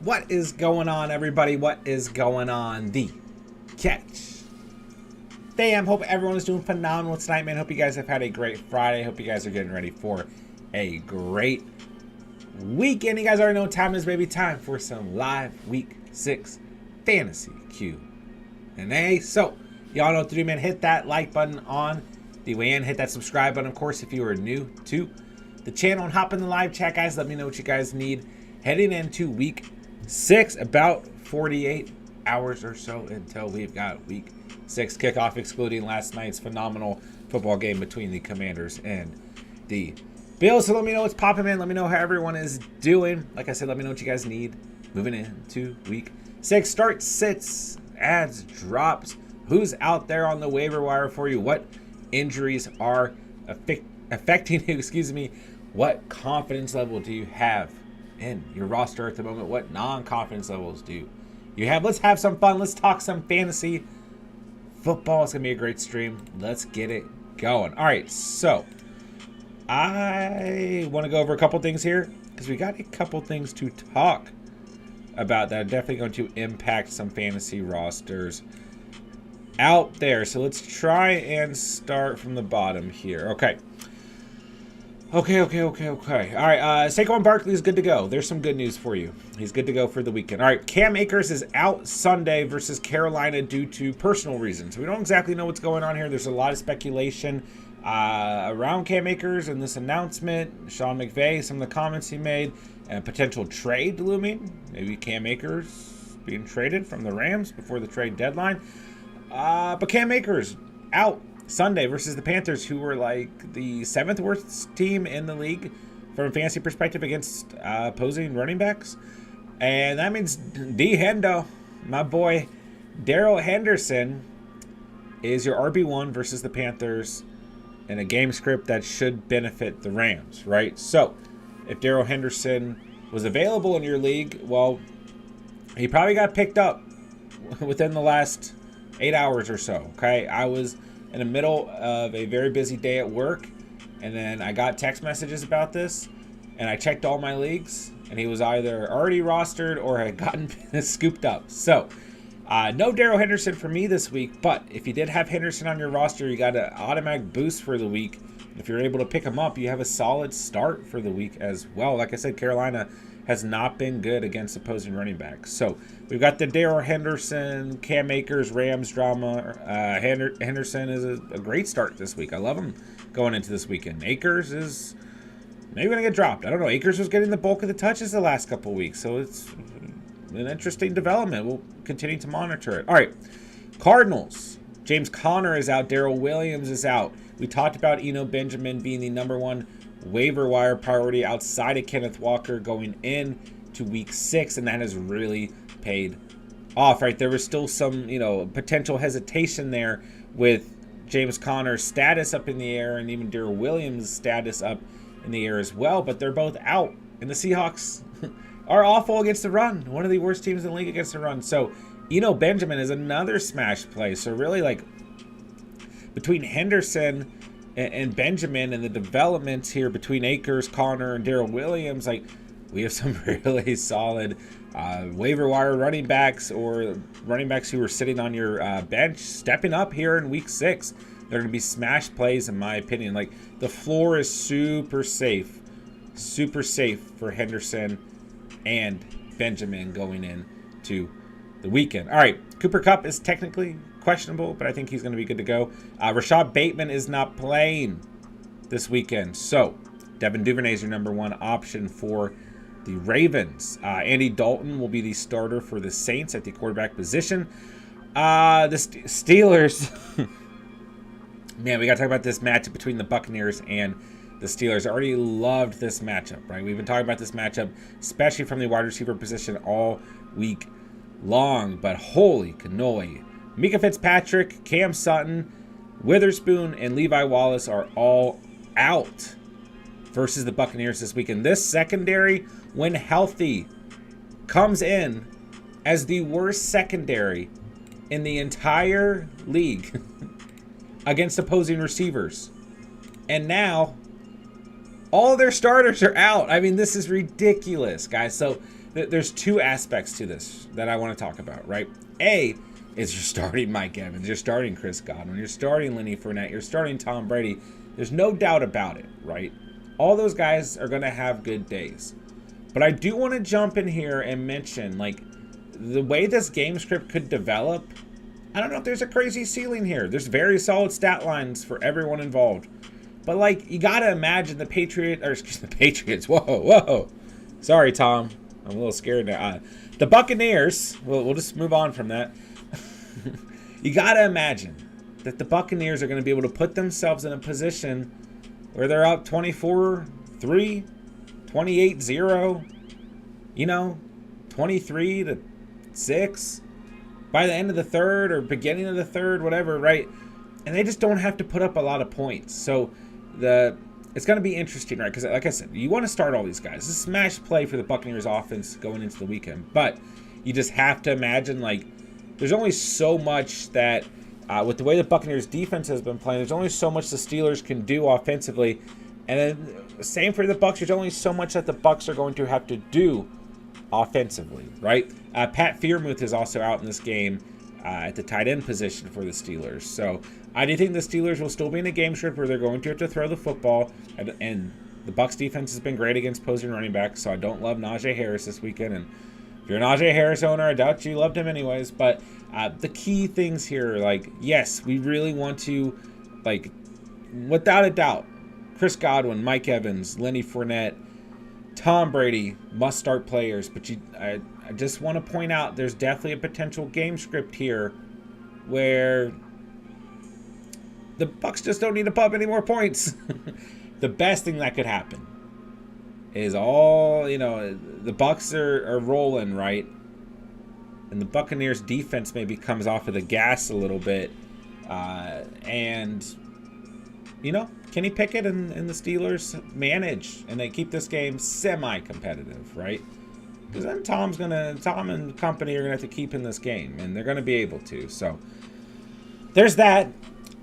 What is going on, everybody? What is going on? The Catch. Damn, hope everyone is doing phenomenal tonight, man. Hope you guys have had a great Friday. Hope you guys are getting ready for a great weekend. You guys already know what time it is, baby. Time for some live Week 6 Fantasy Q&A. So, y'all know what to do, man. Hit that like button on the way in. Hit that subscribe button, of course, if you are new to the channel. And hop in the live chat, guys. Let me know what you guys need heading into Week 6, about 48 hours or so until we've got Week 6 kickoff, excluding last night's phenomenal football game between the Commanders and the Bills. So let me know what's popping, man. Let me know how everyone is doing. Like I said, let me know what you guys need moving into Week 6. Start, sits, adds, drops. Who's out there on the waiver wire for you? What injuries are affecting you? Excuse me. What confidence level do you have in your roster at the moment? What non-confidence levels do you have? Let's have some fun. Let's talk some fantasy football. It's gonna be a great stream. Let's get it going. All right, so I want to go over a couple things here because we got a couple things to talk about that are definitely going to impact some fantasy rosters out there. So let's try and start from the bottom here. Okay. All right, Saquon Barkley is good to go. There's some good news for you. He's good to go for the weekend. All right, Cam Akers is out Sunday versus Carolina due to personal reasons. We don't exactly know what's going on here. There's a lot of speculation around Cam Akers and this announcement. Sean McVay, some of the comments he made, and a potential trade looming. Maybe Cam Akers being traded from the Rams before the trade deadline. But Cam Akers out Sunday versus the Panthers, who were like the 7th worst team in the league from a fantasy perspective against opposing running backs. And that means D-Hendo, my boy Daryl Henderson, is your RB1 versus the Panthers in a game script that should benefit the Rams, right? So if Daryl Henderson was available in your league, well, he probably got picked up within the last 8 hours or so, okay? I was in the middle of a very busy day at work, and then I got text messages about this, and I checked all my leagues, and he was either already rostered or had gotten scooped up. So, no Daryl Henderson for me this week, but if you did have Henderson on your roster, you got an automatic boost for the week. If you're able to pick him up, you have a solid start for the week as well. Like I said, Carolina has not been good against opposing running backs. So we've got the Daryl Henderson, Cam Akers, Rams drama. Henderson is a great start this week. I love him going into this weekend. Akers is maybe going to get dropped. I don't know. Akers was getting the bulk of the touches the last couple weeks, so it's an interesting development. We'll continue to monitor it. All right, Cardinals. James Conner is out. Darrell Williams is out. We talked about Eno Benjamin being the #1 waiver wire priority outside of Kenneth Walker going in to Week 6, and that has really paid off, right? There was still some, potential hesitation there with James Conner's status up in the air and even Darrell Williams' status up in the air as well, but they're both out, and the Seahawks are awful against the run. One of the worst teams in the league against the run. So Eno Benjamin is another smash play. So really, like, between Henderson and Benjamin and the developments here between Akers, Conner, and Darrell Williams, like, we have some really solid waiver wire running backs or running backs who are sitting on your bench stepping up here in Week 6. They're going to be smash plays, in my opinion. Like, the floor is super safe for Henderson and Benjamin going into the weekend. All right, Cooper Kupp is technically questionable, but I think he's going to be good to go. Rashad Bateman is not playing this weekend, so Devin Duvernay is your #1 option for the Ravens. Andy Dalton will be the starter for the Saints at the quarterback position. The Steelers, man, we got to talk about this matchup between the Buccaneers and the Steelers. I already loved this matchup, right? We've been talking about this matchup, especially from the wide receiver position all week long, but holy cannoli. Mika Fitzpatrick, Cam Sutton, Witherspoon, and Levi Wallace are all out versus the Buccaneers this weekend. This secondary, when healthy, comes in as the worst secondary in the entire league against opposing receivers. And now all their starters are out. I mean, this is ridiculous, guys. So there's two aspects to this that I want to talk about, right? A is you're starting Mike Evans, you're starting Chris Godwin, you're starting Lenny Fournette, you're starting Tom Brady. There's no doubt about it, right? All those guys are going to have good days. But I do want to jump in here and mention, like, the way this game script could develop. I don't know if there's a crazy ceiling here. There's very solid stat lines for everyone involved. But, like, you got to imagine the Patriots. Whoa. Sorry, Tom. I'm a little scared now. The Buccaneers, we'll just move on from that. You got to imagine that the Buccaneers are going to be able to put themselves in a position where they're up 24-3, 28-0, 23-6 by the end of the third or beginning of the third, whatever, right? And they just don't have to put up a lot of points. So it's going to be interesting, right? Because like I said, you want to start all these guys. It's a smash play for the Buccaneers offense going into the weekend. But you just have to imagine, like, there's only so much that with the way the Buccaneers defense has been playing, there's only so much the Steelers can do offensively. And then same for the Bucs. There's only so much that the Bucs are going to have to do offensively, right? Pat Freiermuth is also out in this game at the tight end position for the Steelers. So I do think the Steelers will still be in a game script where they're going to have to throw the football. And the Bucs defense has been great against opposing running backs, so I don't love Najee Harris this weekend. And if you're a Najee Harris owner, I doubt you loved him anyways. But the key things here, like, yes, we really want to, like, without a doubt, Chris Godwin, Mike Evans, Lenny Fournette, Tom Brady, must-start players. But I just want to point out there's definitely a potential game script here where the Bucs just don't need to pump any more points. The best thing that could happen is the Bucs are rolling, right? And the Buccaneers defense maybe comes off of the gas a little bit. Kenny Pickett and the Steelers manage, and they keep this game semi-competitive, right? Because then Tom and company are going to have to keep in this game, and they're going to be able to. So there's that.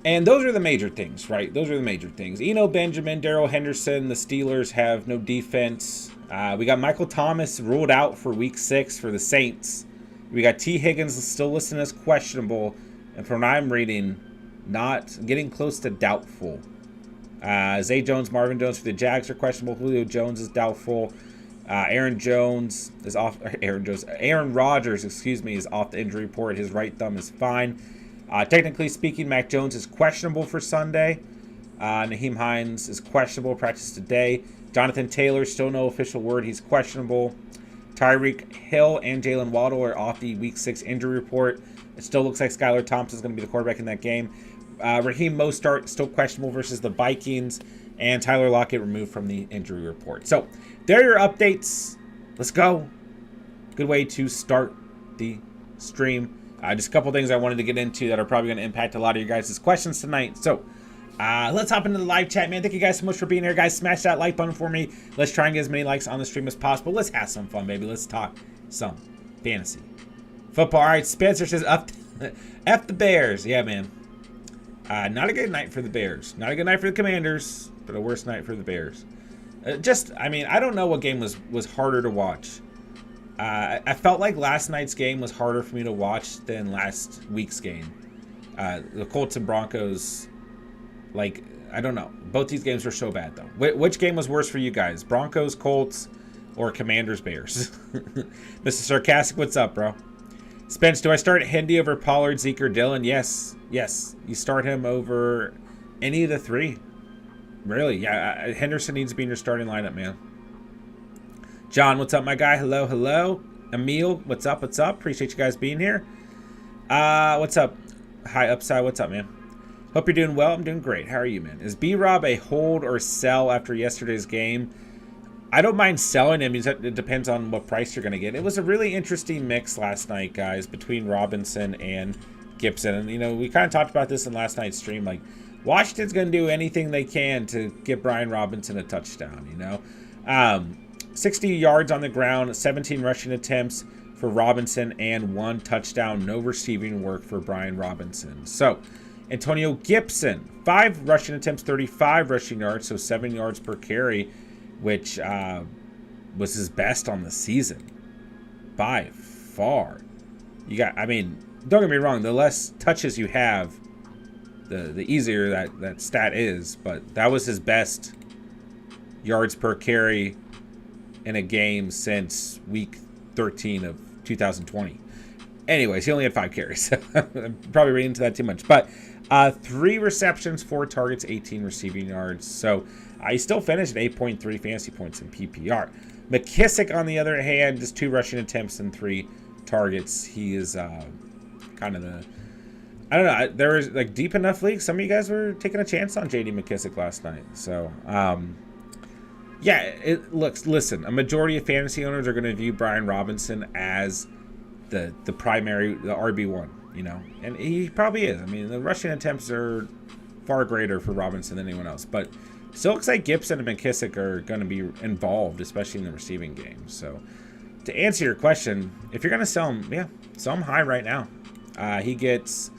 And those are the major things, right? Those are the major things. Eno Benjamin, Daryl Henderson, the Steelers have no defense. We got Michael Thomas ruled out for Week 6 for the Saints. We got T. Higgins still listed as questionable, and from what I'm reading, not getting close to doubtful. Zay Jones, Marvin Jones for the Jags are questionable. Julio Jones is doubtful. Aaron Rodgers, is off the injury report. His right thumb is fine. Technically speaking, Mac Jones is questionable for Sunday. Naheem Hines is questionable, practice today. Jonathan Taylor, still no official word. He's questionable. Tyreek Hill and Jalen Waddle are off the Week 6 injury report. It still looks like Skylar Thompson is going to be the quarterback in that game. Raheem Mostert still questionable versus the Vikings. And Tyler Lockett removed from the injury report. So, there are your updates. Let's go. Good way to start the stream. Just a couple things I wanted to get into that are probably going to impact a lot of you guys' questions tonight. So, let's hop into the live chat, man. Thank you guys so much for being here, guys. Smash that like button for me. Let's try and get as many likes on the stream as possible. Let's have some fun, baby. Let's talk some fantasy football. All right, Spencer says, F the Bears. Yeah, man. Not a good night for the Bears. Not a good night for the Commanders, but a worse night for the Bears. I don't know what game was harder to watch. I felt like last night's game was harder for me to watch than last week's game. The Colts and Broncos, like, I don't know. Both these games were so bad, though. Which game was worse for you guys? Broncos, Colts, or Commanders, Bears? Mr. Sarcastic, what's up, bro? Spence, do I start Hendy over Pollard, Zeke, or Dillon? Yes. You start him over any of the three. Really, yeah. Henderson needs to be in your starting lineup, man. John, what's up, my guy? Hello. Emil, what's up? Appreciate you guys being here. What's up? Hi, Upside, what's up, man? Hope you're doing well. I'm doing great. How are you, man? Is B-Rob a hold or sell after yesterday's game? I don't mind selling him. It depends on what price you're going to get. It was a really interesting mix last night, guys, between Robinson and Gibson. And, we kind of talked about this in last night's stream. Like, Washington's going to do anything they can to get Brian Robinson a touchdown, 60 yards on the ground, 17 rushing attempts for Robinson, and 1 touchdown. No receiving work for Brian Robinson. So, Antonio Gibson, 5 rushing attempts, 35 rushing yards, so 7 yards per carry, which was his best on the season. by far. You got, I mean, don't get me wrong, the less touches you have, the easier that stat is, but that was his best yards per carry in a game since week 13 of 2020. Anyways, he only had 5 carries. I'm probably reading into that too much. But 3 receptions, 4 targets, 18 receiving yards. So he still finished at 8.3 fantasy points in PPR. McKissick, on the other hand, just 2 rushing attempts and 3 targets. He is kind of the... I don't know. There was like deep enough leagues. Some of you guys were taking a chance on J.D. McKissick last night. So, yeah, listen, a majority of fantasy owners are going to view Brian Robinson as the primary, the RB1, you know, and he probably is. I mean, the rushing attempts are far greater for Robinson than anyone else, but still looks like Gibson and McKissick are going to be involved, especially in the receiving game. So, to answer your question, if you're going to sell him, yeah, sell him high right now. He gets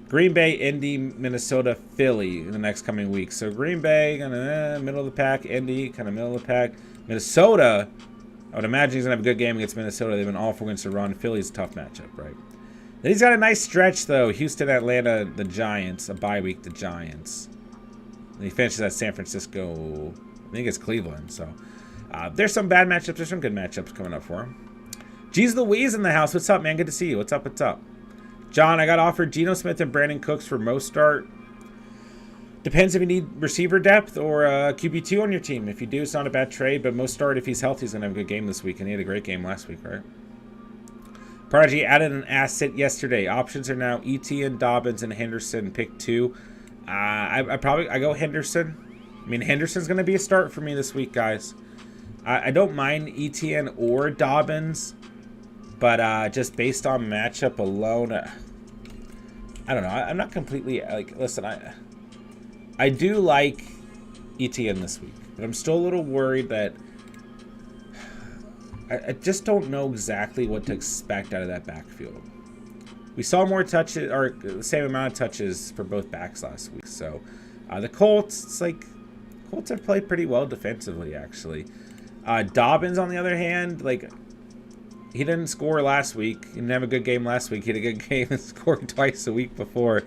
Green Bay, Indy, Minnesota, Philly in the next coming weeks. So Green Bay, kind of middle of the pack. Indy, kind of middle of the pack. Minnesota, I would imagine he's going to have a good game against Minnesota. They've been awful against the run. Philly's a tough matchup, right? Then he's got a nice stretch, though. Houston, Atlanta, the Giants. A bye week, the Giants. And he finishes at San Francisco. I think it's Cleveland. So there's some bad matchups. There's some good matchups coming up for him. Jeez Louise in the house. What's up, man? Good to see you. What's up? What's up? John, I got offered Geno Smith and Brandon Cooks for most start. Depends if you need receiver depth or QB2 on your team. If you do, it's not a bad trade, but most start if he's healthy, he's going to have a good game this week, and he had a great game last week, right? Prodigy added an asset yesterday. Options are now Etienne, Dobbins, and Henderson. Pick 2. I go Henderson. I mean, Henderson's going to be a start for me this week, guys. I don't mind Etienne or Dobbins, but just based on matchup alone, I don't know. I'm not completely like. Listen, I do like Etienne this week, but I'm still a little worried that I just don't know exactly what to expect out of that backfield. We saw more touches, or the same amount of touches for both backs last week. So the Colts, it's like Colts have played pretty well defensively, actually. Dobbins, on the other hand, like, he didn't score last week. He didn't have a good game last week. He had a good game and scored twice the week before.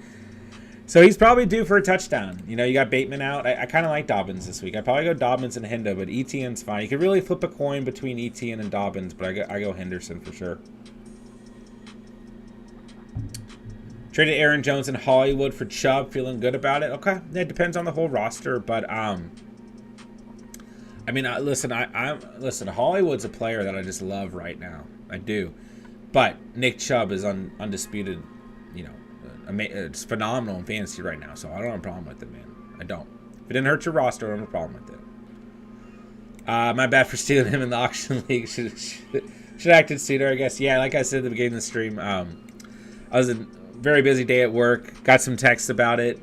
So he's probably due for a touchdown. You know, you got Bateman out. I kind of like Dobbins this week. I'd probably go Dobbins and Hendo, but Etienne's fine. You could really flip a coin between Etienne and Dobbins, but I go Henderson for sure. Traded Aaron Jones in Hollywood for Chubb. Feeling good about it. Okay, it depends on the whole roster, but I mean, listen, listen. Hollywood's a player that I just love right now. I do, but Nick Chubb is undisputed. You know, it's phenomenal in fantasy right now. So I don't have a problem with it, man. I don't. If it didn't hurt your roster, I don't have a problem with it. My bad for stealing him in the auction league. Should have acted sooner, I guess. Yeah, like I said at the beginning of the stream, I was a very busy day at work. Got some texts about it.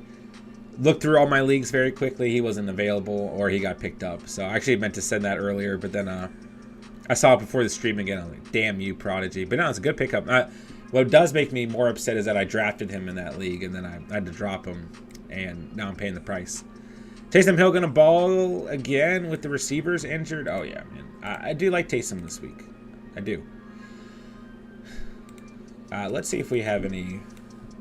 Looked through all my leagues very quickly. He wasn't available, or he got picked up. So I actually meant to send that earlier, but then I saw it before the stream again. I was like, damn you, Prodigy. But no, it's a good pickup. What does make me more upset is that I drafted him in that league, and then I had to drop him, and now I'm paying the price. Taysom Hill going to ball again with the receivers injured? Oh, yeah, man. I do like Taysom this week. I do. Let's see if we have any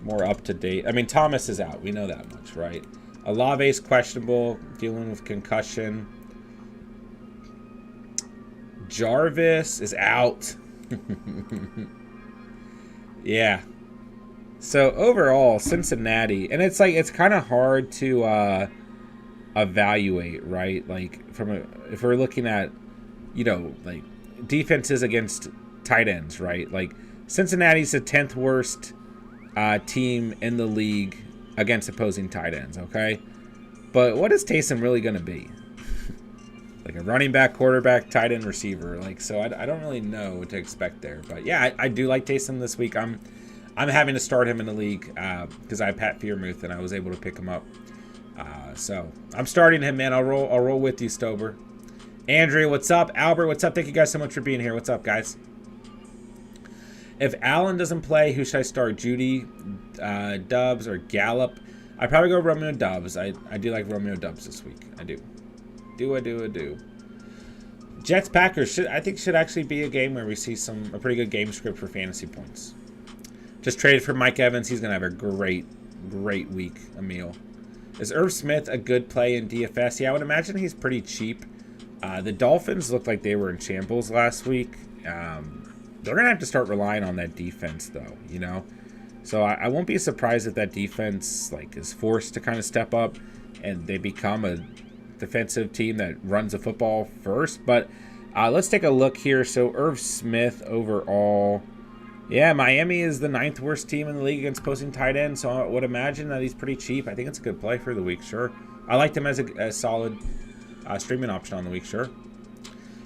more up-to-date. I mean, Thomas is out. We know that much, right? Olave's questionable, dealing with concussion. Jarvis is out. Yeah. So, overall, Cincinnati, and it's like, it's kind of hard to evaluate, right? Like, if we're looking at, you know, like, defenses against tight ends, right? Like, Cincinnati's the 10th worst team in the league against opposing tight ends, okay? But what is Taysom really going to be? Like a running back, quarterback, tight end, receiver. Like, so I don't really know what to expect there. But yeah, I do like Taysom this week. I'm having to start him in the league because I have Pat Freiermuth and I was able to pick him up. So I'm starting him, man. I'll roll with you, Stober. Andrea, what's up? Albert, what's up? Thank you guys so much for being here. What's up, guys? If Allen doesn't play, who should I start? Judy, Dubs, or Gallup? I'd probably go Romeo Dubs. I do like Romeo Dubs this week. I do. I do. Jets Packers I think should actually be a game where we see a pretty good game script for fantasy points. Just traded for Mike Evans. He's gonna have a great week. Emil. Is Irv Smith a good play in DFS? Yeah, I would imagine he's pretty cheap. The Dolphins looked like they were in shambles last week. They're gonna have to start relying on that defense, though. You know, so I won't be surprised if that defense is forced to kind of step up and they become a defensive team that runs the football first. But let's take a look here. So Irv Smith overall, yeah, Miami is the 9th worst team in the league against posting tight end, so I would imagine that he's pretty cheap. I think it's a good play for the week, sure. I liked him as a solid streaming option on the week, sure.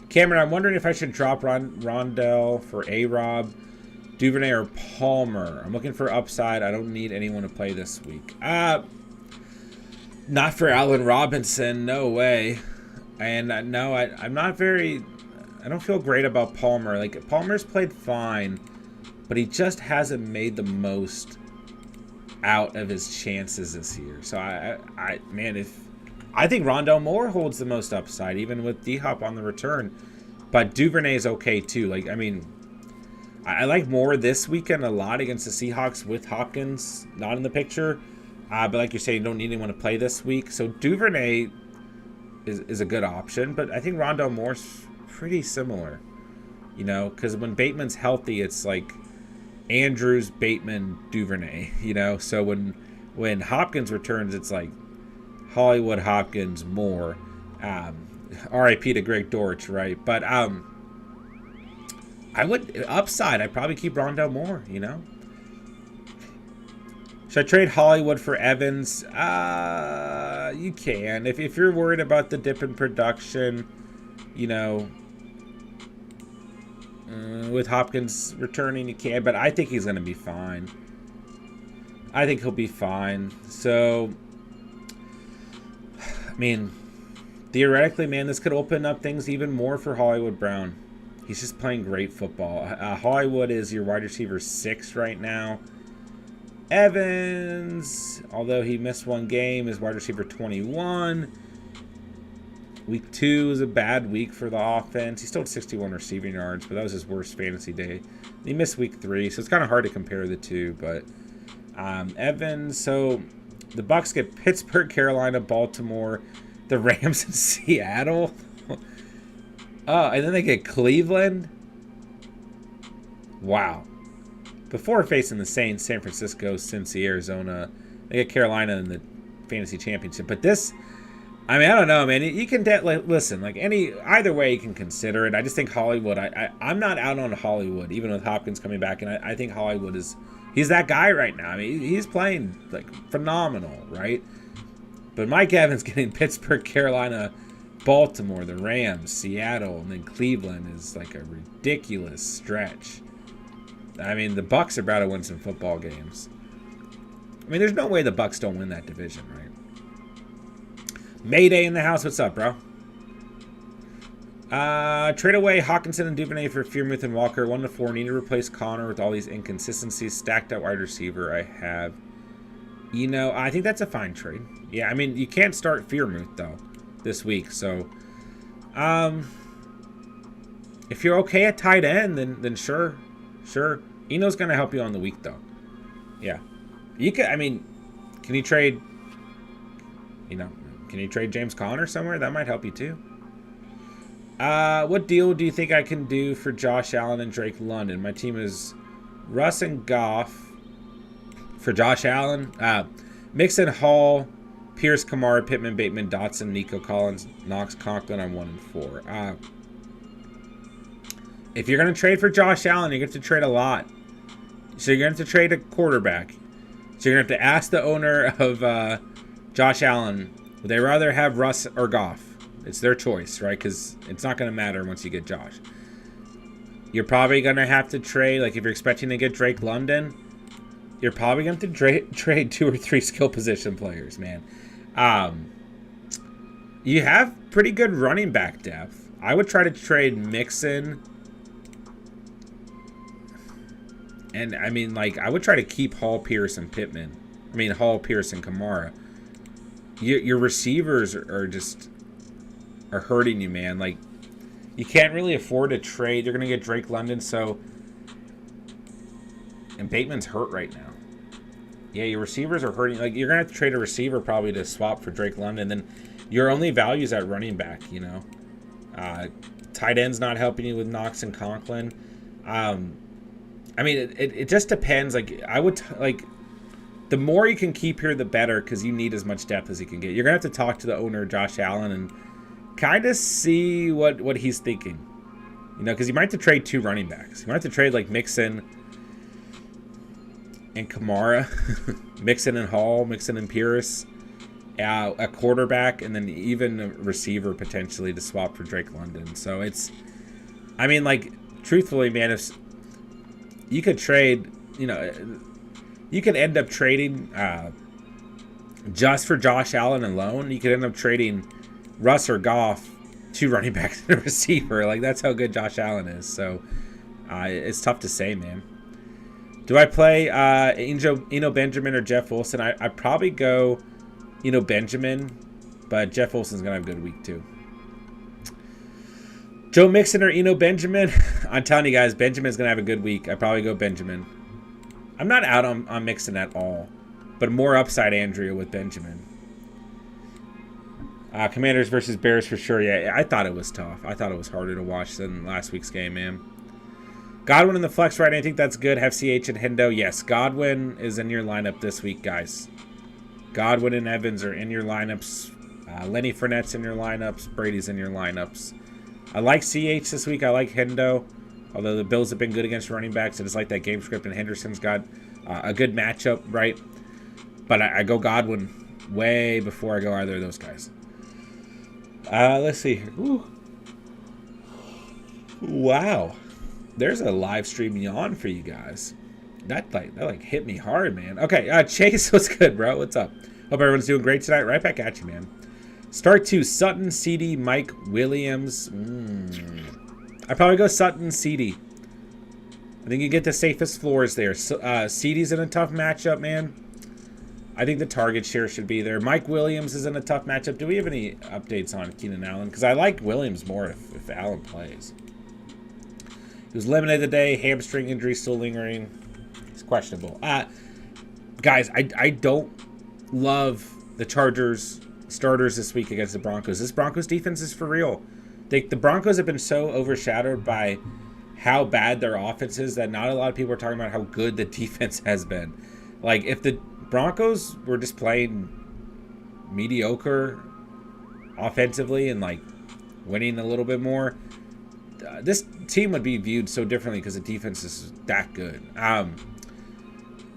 Cameron, I'm wondering if I should drop Rondell for A-Rob, Duvernay, or Palmer. I'm looking for upside. I don't need anyone to play this week. Not for Allen Robinson, no way. And no, I'm not very... I don't feel great about Palmer. Palmer's played fine, but he just hasn't made the most out of his chances this year. So I think Rondell Moore holds the most upside, even with D-Hop on the return. But Duvernay is okay too. I like Moore this weekend a lot against the Seahawks with Hopkins not in the picture. But like you're saying, you don't need anyone to play this week. So Duvernay is a good option. But I think Rondell Moore's pretty similar. You know, because when Bateman's healthy, it's like Andrews, Bateman, Duvernay. You know, so when Hopkins returns, it's like Hollywood, Hopkins, Moore. R.I.P. to Greg Dortch, right? But I would upside. I'd probably keep Rondell Moore. You know. Should I trade Hollywood for Evans? You can. If you're worried about the dip in production, you know, with Hopkins returning, you can. But I think he's going to be fine. I think he'll be fine. So, I mean, theoretically, man, this could open up things even more for Hollywood Brown. He's just playing great football. Hollywood is your wide receiver 6 right now. Evans, although he missed one game, is wide receiver 21. Week 2 is a bad week for the offense. He still had 61 receiving yards, but that was his worst fantasy day. He missed week 3, so it's kind of hard to compare the two. But Evans, so the Bucs get Pittsburgh, Carolina, Baltimore, the Rams, and Seattle. And then they get Cleveland. Wow. Before facing the Saints, San Francisco, Cincy, Arizona, they get Carolina in the fantasy championship. But this, I mean, I don't know, man. You can listen, either way you can consider it. I just think Hollywood. I'm not out on Hollywood, even with Hopkins coming back, and I think Hollywood he's that guy right now. I mean, he's playing phenomenal, right? But Mike Evans getting Pittsburgh, Carolina, Baltimore, the Rams, Seattle, and then Cleveland is a ridiculous stretch. I mean, the Bucs are about to win some football games. I mean, there's no way the Bucs don't win that division, right? Mayday in the house. What's up, bro? Trade away Hawkinson and Duvernay for Freiermuth and Walker. 1-4. Need to replace Connor with all these inconsistencies. Stacked out wide receiver I have. You know, I think that's a fine trade. Yeah, I mean, you can't start Freiermuth, though, this week. So, if you're okay at tight end, then sure. Sure. Eno's going to help you on the week, though. Yeah. You can, I mean, can you trade James Conner somewhere? That might help you, too. What deal do you think I can do for Josh Allen and Drake London? My team is Russ and Goff for Josh Allen. Mixon, Hall, Pierce, Kamara, Pittman, Bateman, Dotson, Nico Collins, Knox, Conklin. I'm 1-4. If you're going to trade for Josh Allen, you're going to have to trade a lot. So you're going to have to trade a quarterback. So you're going to have to ask the owner of Josh Allen, would they rather have Russ or Goff? It's their choice, right? Because it's not going to matter once you get Josh. You're probably going to have to trade, if you're expecting to get Drake London, you're probably going to have to trade 2 or 3 skill position players, man. You have pretty good running back depth. I would try to trade Mixon. And, I mean, I would try to keep Hall, Pierce, and Pittman. I mean, Hall, Pierce, and Kamara. Your receivers are hurting you, man. You can't really afford to trade. You're going to get Drake London, so... And Bateman's hurt right now. Yeah, your receivers are hurting. Like, you're going to have to trade a receiver probably to swap for Drake London. Then your only value is at running back, you know. Tight end's not helping you with Knox and Conklin. I mean, it just depends. Like, I would... the more you can keep here, the better, because you need as much depth as you can get. You're going to have to talk to the owner, Josh Allen, and kind of see what he's thinking. You know, because you might have to trade 2 running backs. You might have to trade, like, Mixon and Kamara, Mixon and Hall, Mixon and Pierce, a quarterback, and then even a receiver potentially to swap for Drake London. So it's, I mean, like, truthfully, man, if you could trade, you know, you could end up trading just for Josh Allen alone. You could end up trading Russ or Goff, 2 running backs and a receiver. Like, that's how good Josh Allen is. So it's tough to say, man. Do I play Eno Benjamin or Jeff Wilson? I probably go Eno Benjamin, but Jeff Wilson's going to have a good week too. Joe Mixon or Eno Benjamin? I'm telling you guys, Benjamin's going to have a good week. I probably go Benjamin. I'm not out on Mixon at all, but more upside Andrea with Benjamin. Commanders versus Bears for sure. Yeah, I thought it was tough. I thought it was harder to watch than last week's game, man. Godwin in the flex right now. I think that's good. Have CH and Hendo. Yes, Godwin is in your lineup this week, guys. Godwin and Evans are in your lineups. Lenny Fournette's in your lineups. Brady's in your lineups. I like CH this week. I like Hendo. Although the Bills have been good against running backs. I just like that game script, and Henderson's got a good matchup, right? But I go Godwin way before I go either of those guys. Let's see here. Ooh. Wow. There's a live stream yawn for you guys. That hit me hard, man. Okay, Chase, what's good, bro? What's up? Hope everyone's doing great tonight. Right back at you, man. Start 2, Sutton, CD, Mike Williams. I probably go Sutton, CD. I think you get the safest floors there. CD's in a tough matchup, man. I think the target share should be there. Mike Williams is in a tough matchup. Do we have any updates on Keenan Allen? Because I like Williams more if Allen plays. He was limited today. Hamstring injury still lingering. He's questionable. Guys, I don't love the Chargers starters this week against the Broncos. This Broncos defense is for real. The Broncos have been so overshadowed by how bad their offense is that not a lot of people are talking about how good the defense has been. Like, if the Broncos were just playing mediocre offensively and, like, winning a little bit more, this team would be viewed so differently because the defense is that good.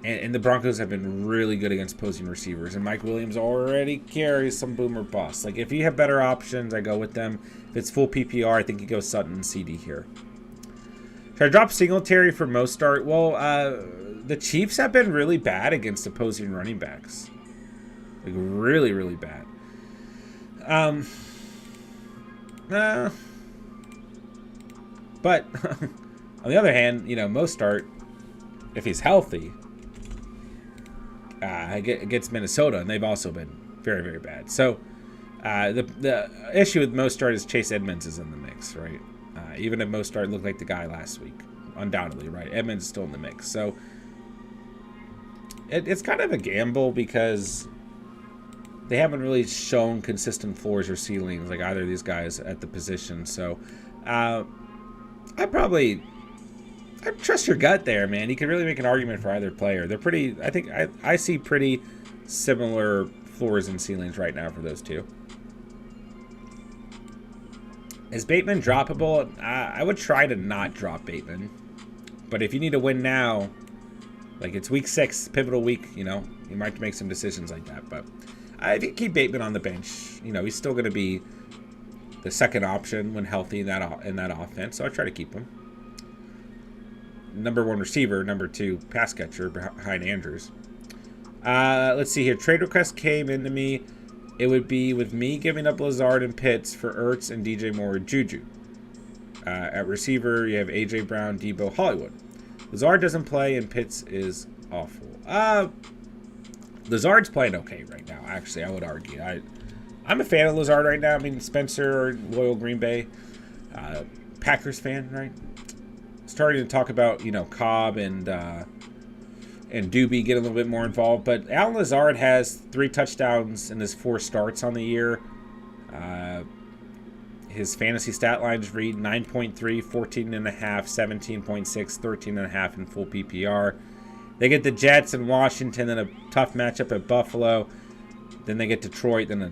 And the Broncos have been really good against opposing receivers. And Mike Williams already carries some boomer bust. Like, if you have better options, I go with them. If it's full PPR, I think you go Sutton and CD here. Should I drop Singletary for most start? Well, the Chiefs have been really bad against opposing running backs. Like, really, really bad. But, on the other hand, you know, most start, if he's healthy, against Minnesota, and they've also been very, very bad. So, the issue with most start is Chase Edmonds is in the mix, right? Even if most start looked like the guy last week, undoubtedly, right? Edmonds is still in the mix. So, it's kind of a gamble because they haven't really shown consistent floors or ceilings like either of these guys at the position. So, I trust your gut there, man. You can really make an argument for either player. They're pretty, I think, I see pretty similar floors and ceilings right now for those two. Is Bateman droppable? I would try to not drop Bateman. But if you need to win now, like it's week 6, pivotal week, you know, you might make some decisions like that. But I think keep Bateman on the bench. You know, he's still going to be the second option when healthy in that offense. So I try to keep him. Number 1 receiver, number 2 pass catcher behind Andrews. Let's see here. Trade request came into me. It would be with me giving up Lazard and Pitts for Ertz and DJ Moore and Juju. At receiver, you have AJ Brown, Debo, Hollywood. Lazard doesn't play and Pitts is awful. Lazard's playing okay right now, actually, I would argue. I'm a fan of Lazard right now. I mean, Spencer, loyal Green Bay. Packers fan, right? Starting to talk about, Cobb and Doobie get a little bit more involved. But Allen Lazard has 3 touchdowns in his 4 starts on the year. His fantasy stat lines read 9.3, 14.5, 17.6, 13.5 in full PPR. They get the Jets and Washington, then a tough matchup at Buffalo. Then they get Detroit, then a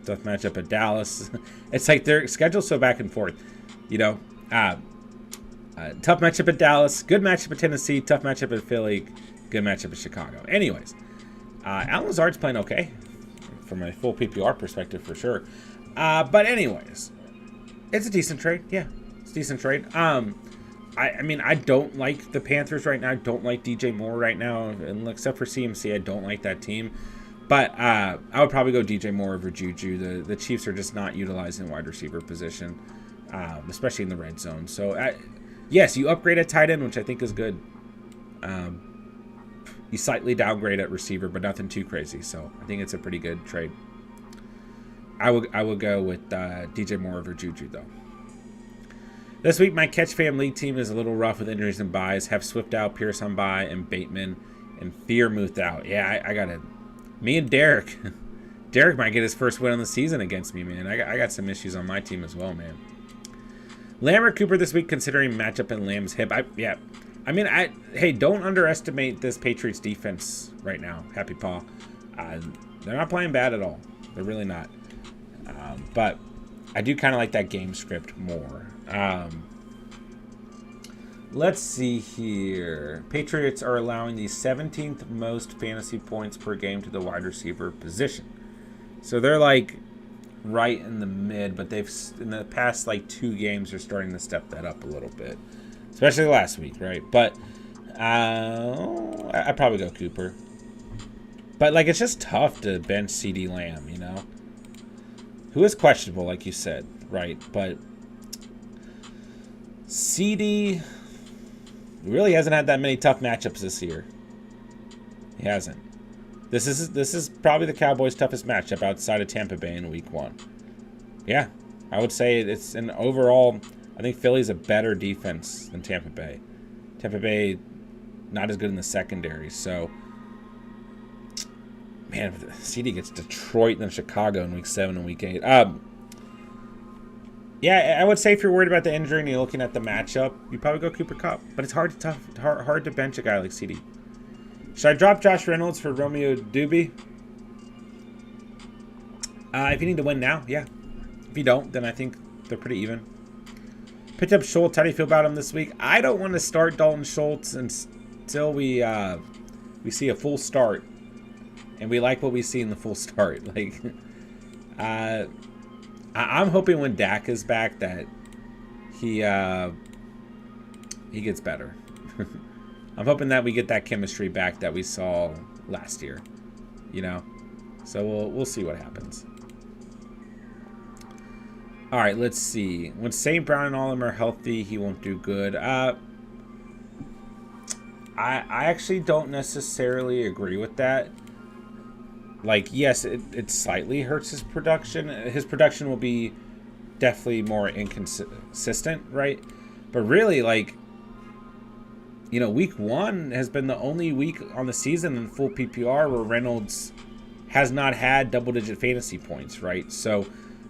tough matchup at Dallas. It's like their schedule's so back and forth. Tough matchup at Dallas, good matchup at Tennessee, tough matchup at Philly, good matchup at Chicago. Anyways, Allen Lazard's playing okay from a full PPR perspective for sure. But anyways, it's a decent trade. Yeah, it's a decent trade. I mean, I don't like the Panthers right now. I don't like DJ Moore right now. And except for CMC, I don't like that team. But I would probably go DJ Moore over Juju. The Chiefs are just not utilizing the wide receiver position, especially in the red zone. So, yes, you upgrade at tight end, which I think is good. You slightly downgrade at receiver, but nothing too crazy. So I think it's a pretty good trade. I will go with DJ Moore over Juju, though. This week, my Catch Fam League team is a little rough with injuries and buys. Have Swift out, Pierce on bye, and Bateman and Fearmouth out. Yeah, I got to... Me and Derek. Derek might get his first win on the season against me, man. I got some issues on my team as well, man. Lamb or Cooper this week, considering matchup and Lamb's hip. Hey, don't underestimate this Patriots defense right now. Happy Paw. They're not playing bad at all. They're really not. But I do kind of like that game script more. Let's see here. Patriots are allowing the 17th most fantasy points per game to the wide receiver position. So they're like right in the mid, but they've in the past like 2 games are starting to step that up a little bit, especially last week, right? But I'd probably go Cooper. But like it's just tough to bench CD Lamb, who is questionable, like you said, right? But CD really hasn't had that many tough matchups this year. He hasn't. This is probably the Cowboys' toughest matchup outside of Tampa Bay in week 1. Yeah, I would say it's an overall. I think Philly's a better defense than Tampa Bay. Tampa Bay not as good in the secondary. So, man, CD gets Detroit and then Chicago in week 7 and week 8. Yeah, I would say if you're worried about the injury and you're looking at the matchup, you probably go Cooper Kupp. But it's hard to bench a guy like CD. Should I drop Josh Reynolds for Romeo Doobie? If you need to win now, yeah. If you don't, then I think they're pretty even. Picked up Schultz. How do you feel about him this week? I don't want to start Dalton Schultz until we see a full start. And we like what we see in the full start. Like, I'm hoping when Dak is back that he gets better. I'm hoping that we get that chemistry back that we saw last year. So we'll see what happens. All right, let's see. When St. Brown and all of them are healthy, he won't do good. I actually don't necessarily agree with that. Like, yes, it slightly hurts his production. His production will be definitely more inconsistent, right? But really, like, week 1 has been the only week on the season in full PPR where Reynolds has not had double-digit fantasy points, right? So,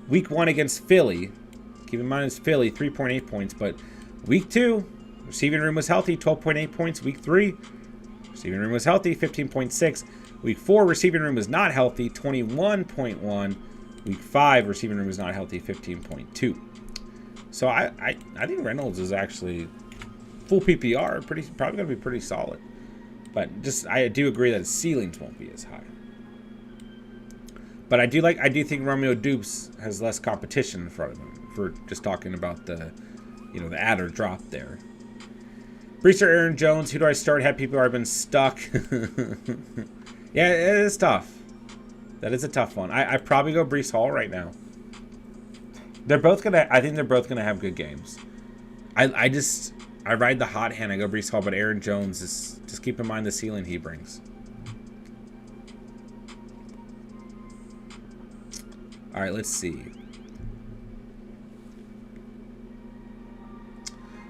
week 1 against Philly, keep in mind it's Philly, 3.8 points. But week 2, receiving room was healthy, 12.8 points. Week 3, receiving room was healthy, 15.6. Week 4, receiving room was not healthy, 21.1. Week 5, receiving room was not healthy, 15.2. So I think Reynolds is actually full PPR, probably going to be pretty solid. But I do agree that his ceilings won't be as high. But I do think Romeo Dupes has less competition in front of him. For just talking about the add or drop there. Brees or Aaron Jones, who do I start? Have people already been stuck? Yeah, it is tough. That is a tough one. I probably go Brees Hall right now. I think they're both gonna have good games. I ride the hot hand. I go Brees Hall, but Aaron Jones is just keep in mind the ceiling he brings. All right, let's see.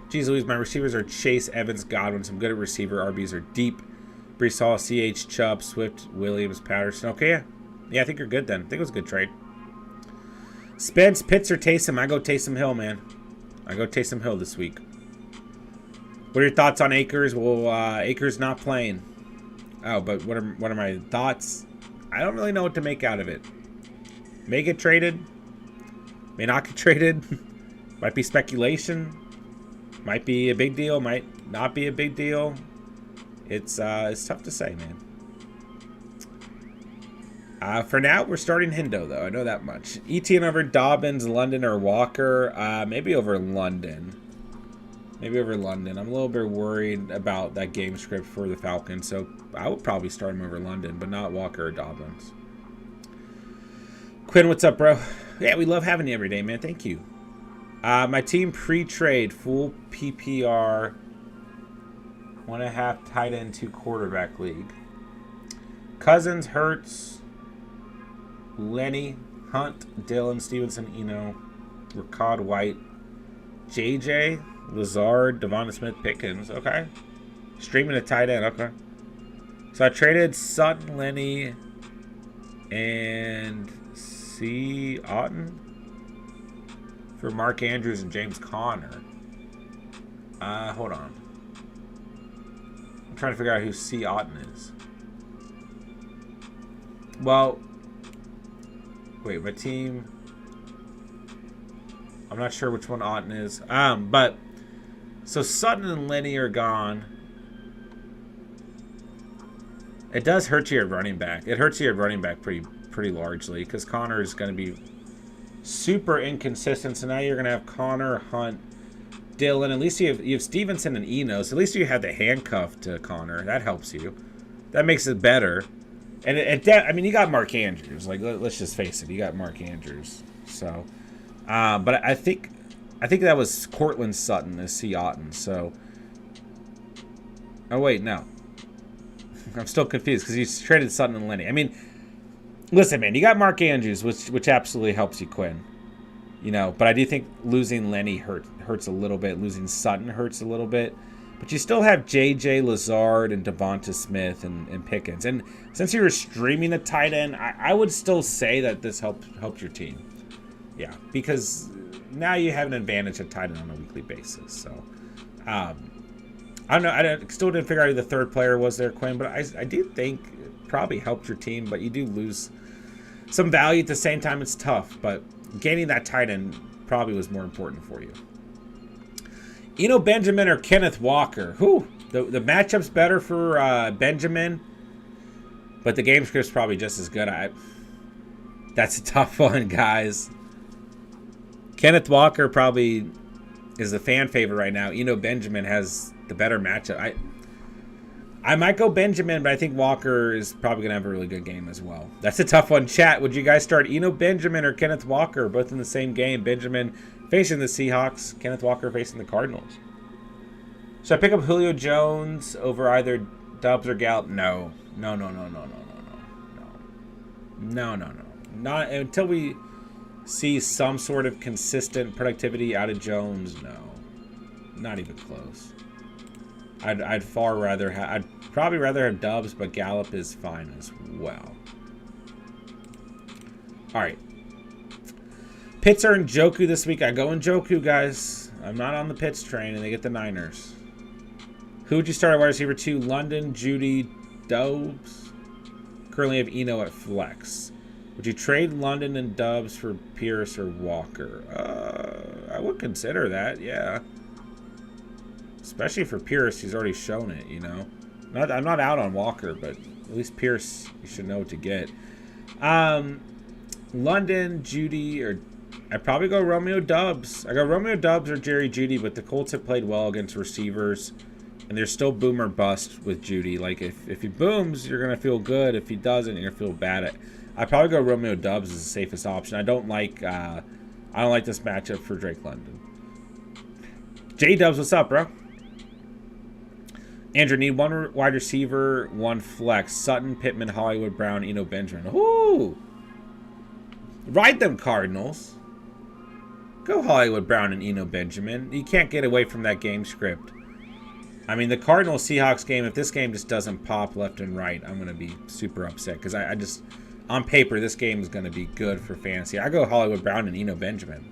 Geez Louise, my receivers are Chase, Evans, Godwin. Some good at receiver. RBs are deep. Brees Hall, CH, Chubb, Swift, Williams, Patterson. Okay, yeah. Yeah, I think you're good then. I think it was a good trade. Spence, Pitts, or Taysom? I go Taysom Hill, man. I go Taysom Hill this week. What are your thoughts on Akers? Well, Akers not playing. Oh, but what are my thoughts? I don't really know what to make out of it. May get traded. May not get traded. Might be speculation. Might be a big deal. Might not be a big deal. It's tough to say, man. For now, we're starting Hendo, though. I know that much. Etienne over Dobbins, London, or Walker. Maybe over London. Maybe over London. I'm a little bit worried about that game script for the Falcons, so I would probably start him over London, but not Walker or Dobbins. Quinn, what's up, bro? Yeah, we love having you every day, man. Thank you. My team pre-trade, full PPR, 1.5 tight end, 2 quarterback league. Cousins, Hurts, Lenny, Hunt, Dillon, Stevenson, Eno, Ricard White, JJ, Lazard, Devonta Smith, Pickens. Okay. Streaming a tight end. Okay. So I traded Sutton, Lenny, and C. Otten for Mark Andrews and James Conner. Hold on. I'm trying to figure out who C. Otten is. Well, wait, my team. I'm not sure which one Otten is. But so Sutton and Lenny are gone. It does hurt you at running back. It hurts you at running back pretty largely because Connor is going to be super inconsistent. So now you're going to have Connor, Hunt, Dillon. At least you have Stevenson and Eno. So at least you have the handcuff to Connor. That helps you. That makes it better. And I mean, you got Mark Andrews. Like, let's just face it, you got Mark Andrews. So, but I think that was Cortland Sutton as C. Otten. So, oh wait, no. I'm still confused because you traded Sutton and Lenny. I mean, listen, man, you got Mark Andrews, which absolutely helps you, Quinn. You know, but I do think losing Lenny hurts a little bit. Losing Sutton hurts a little bit. But you still have J.J. Lazard and Devonta Smith and Pickens. And since you were streaming a tight end, I would still say that this helped your team. Yeah, because now you have an advantage at tight end on a weekly basis. So, I don't know. I still didn't figure out who the third player was there, Quinn. But I do think it probably helped your team. But you do lose some value at the same time. It's tough. But gaining that tight end probably was more important for you. Eno Benjamin or Kenneth Walker? Whew. The matchup's better for Benjamin, but the game script's probably just as good. That's a tough one, guys. Kenneth Walker probably is the fan favorite right now. Eno Benjamin has the better matchup. I might go Benjamin, but I think Walker is probably going to have a really good game as well. That's a tough one. Chat, would you guys start Eno Benjamin or Kenneth Walker, both in the same game? Benjamin facing the Seahawks, Kenneth Walker facing the Cardinals. So I pick up Julio Jones over either Dubs or Gallup? No. No. Not until we see some sort of consistent productivity out of Jones. No, not even close. I'd probably rather have Dubs, but Gallup is fine as well. All right. Pitts are in Njoku this week. I go in Njoku, guys. I'm not on the Pitts train, and they get the Niners. Who would you start at wide receiver 2? London, Judy, Dobbs. Currently have Eno at flex. Would you trade London and Dobbs for Pierce or Walker? I would consider that, yeah. Especially for Pierce, he's already shown it, you know. I'm not out on Walker, but at least Pierce, you should know what to get. London, Judy, or I'd probably go Romeo Doubs. I go Romeo Doubs or Jerry Judy, but the Colts have played well against receivers, and they're still boom or bust with Judy. Like, if he booms, you're going to feel good. If he doesn't, you're going to feel bad. I'd probably go Romeo Doubs as the safest option. I don't like this matchup for Drake London. J Dubs, what's up, bro? Andrew, need one wide receiver, one flex. Sutton, Pittman, Hollywood, Brown, Eno, Benjamin. Ooh! Ride them, Cardinals. Go Hollywood Brown and Eno Benjamin. You can't get away from that game script. I mean, the Cardinals-Seahawks game, if this game just doesn't pop left and right, I'm going to be super upset. Because I just, on paper, this game is going to be good for fantasy. I go Hollywood Brown and Eno Benjamin.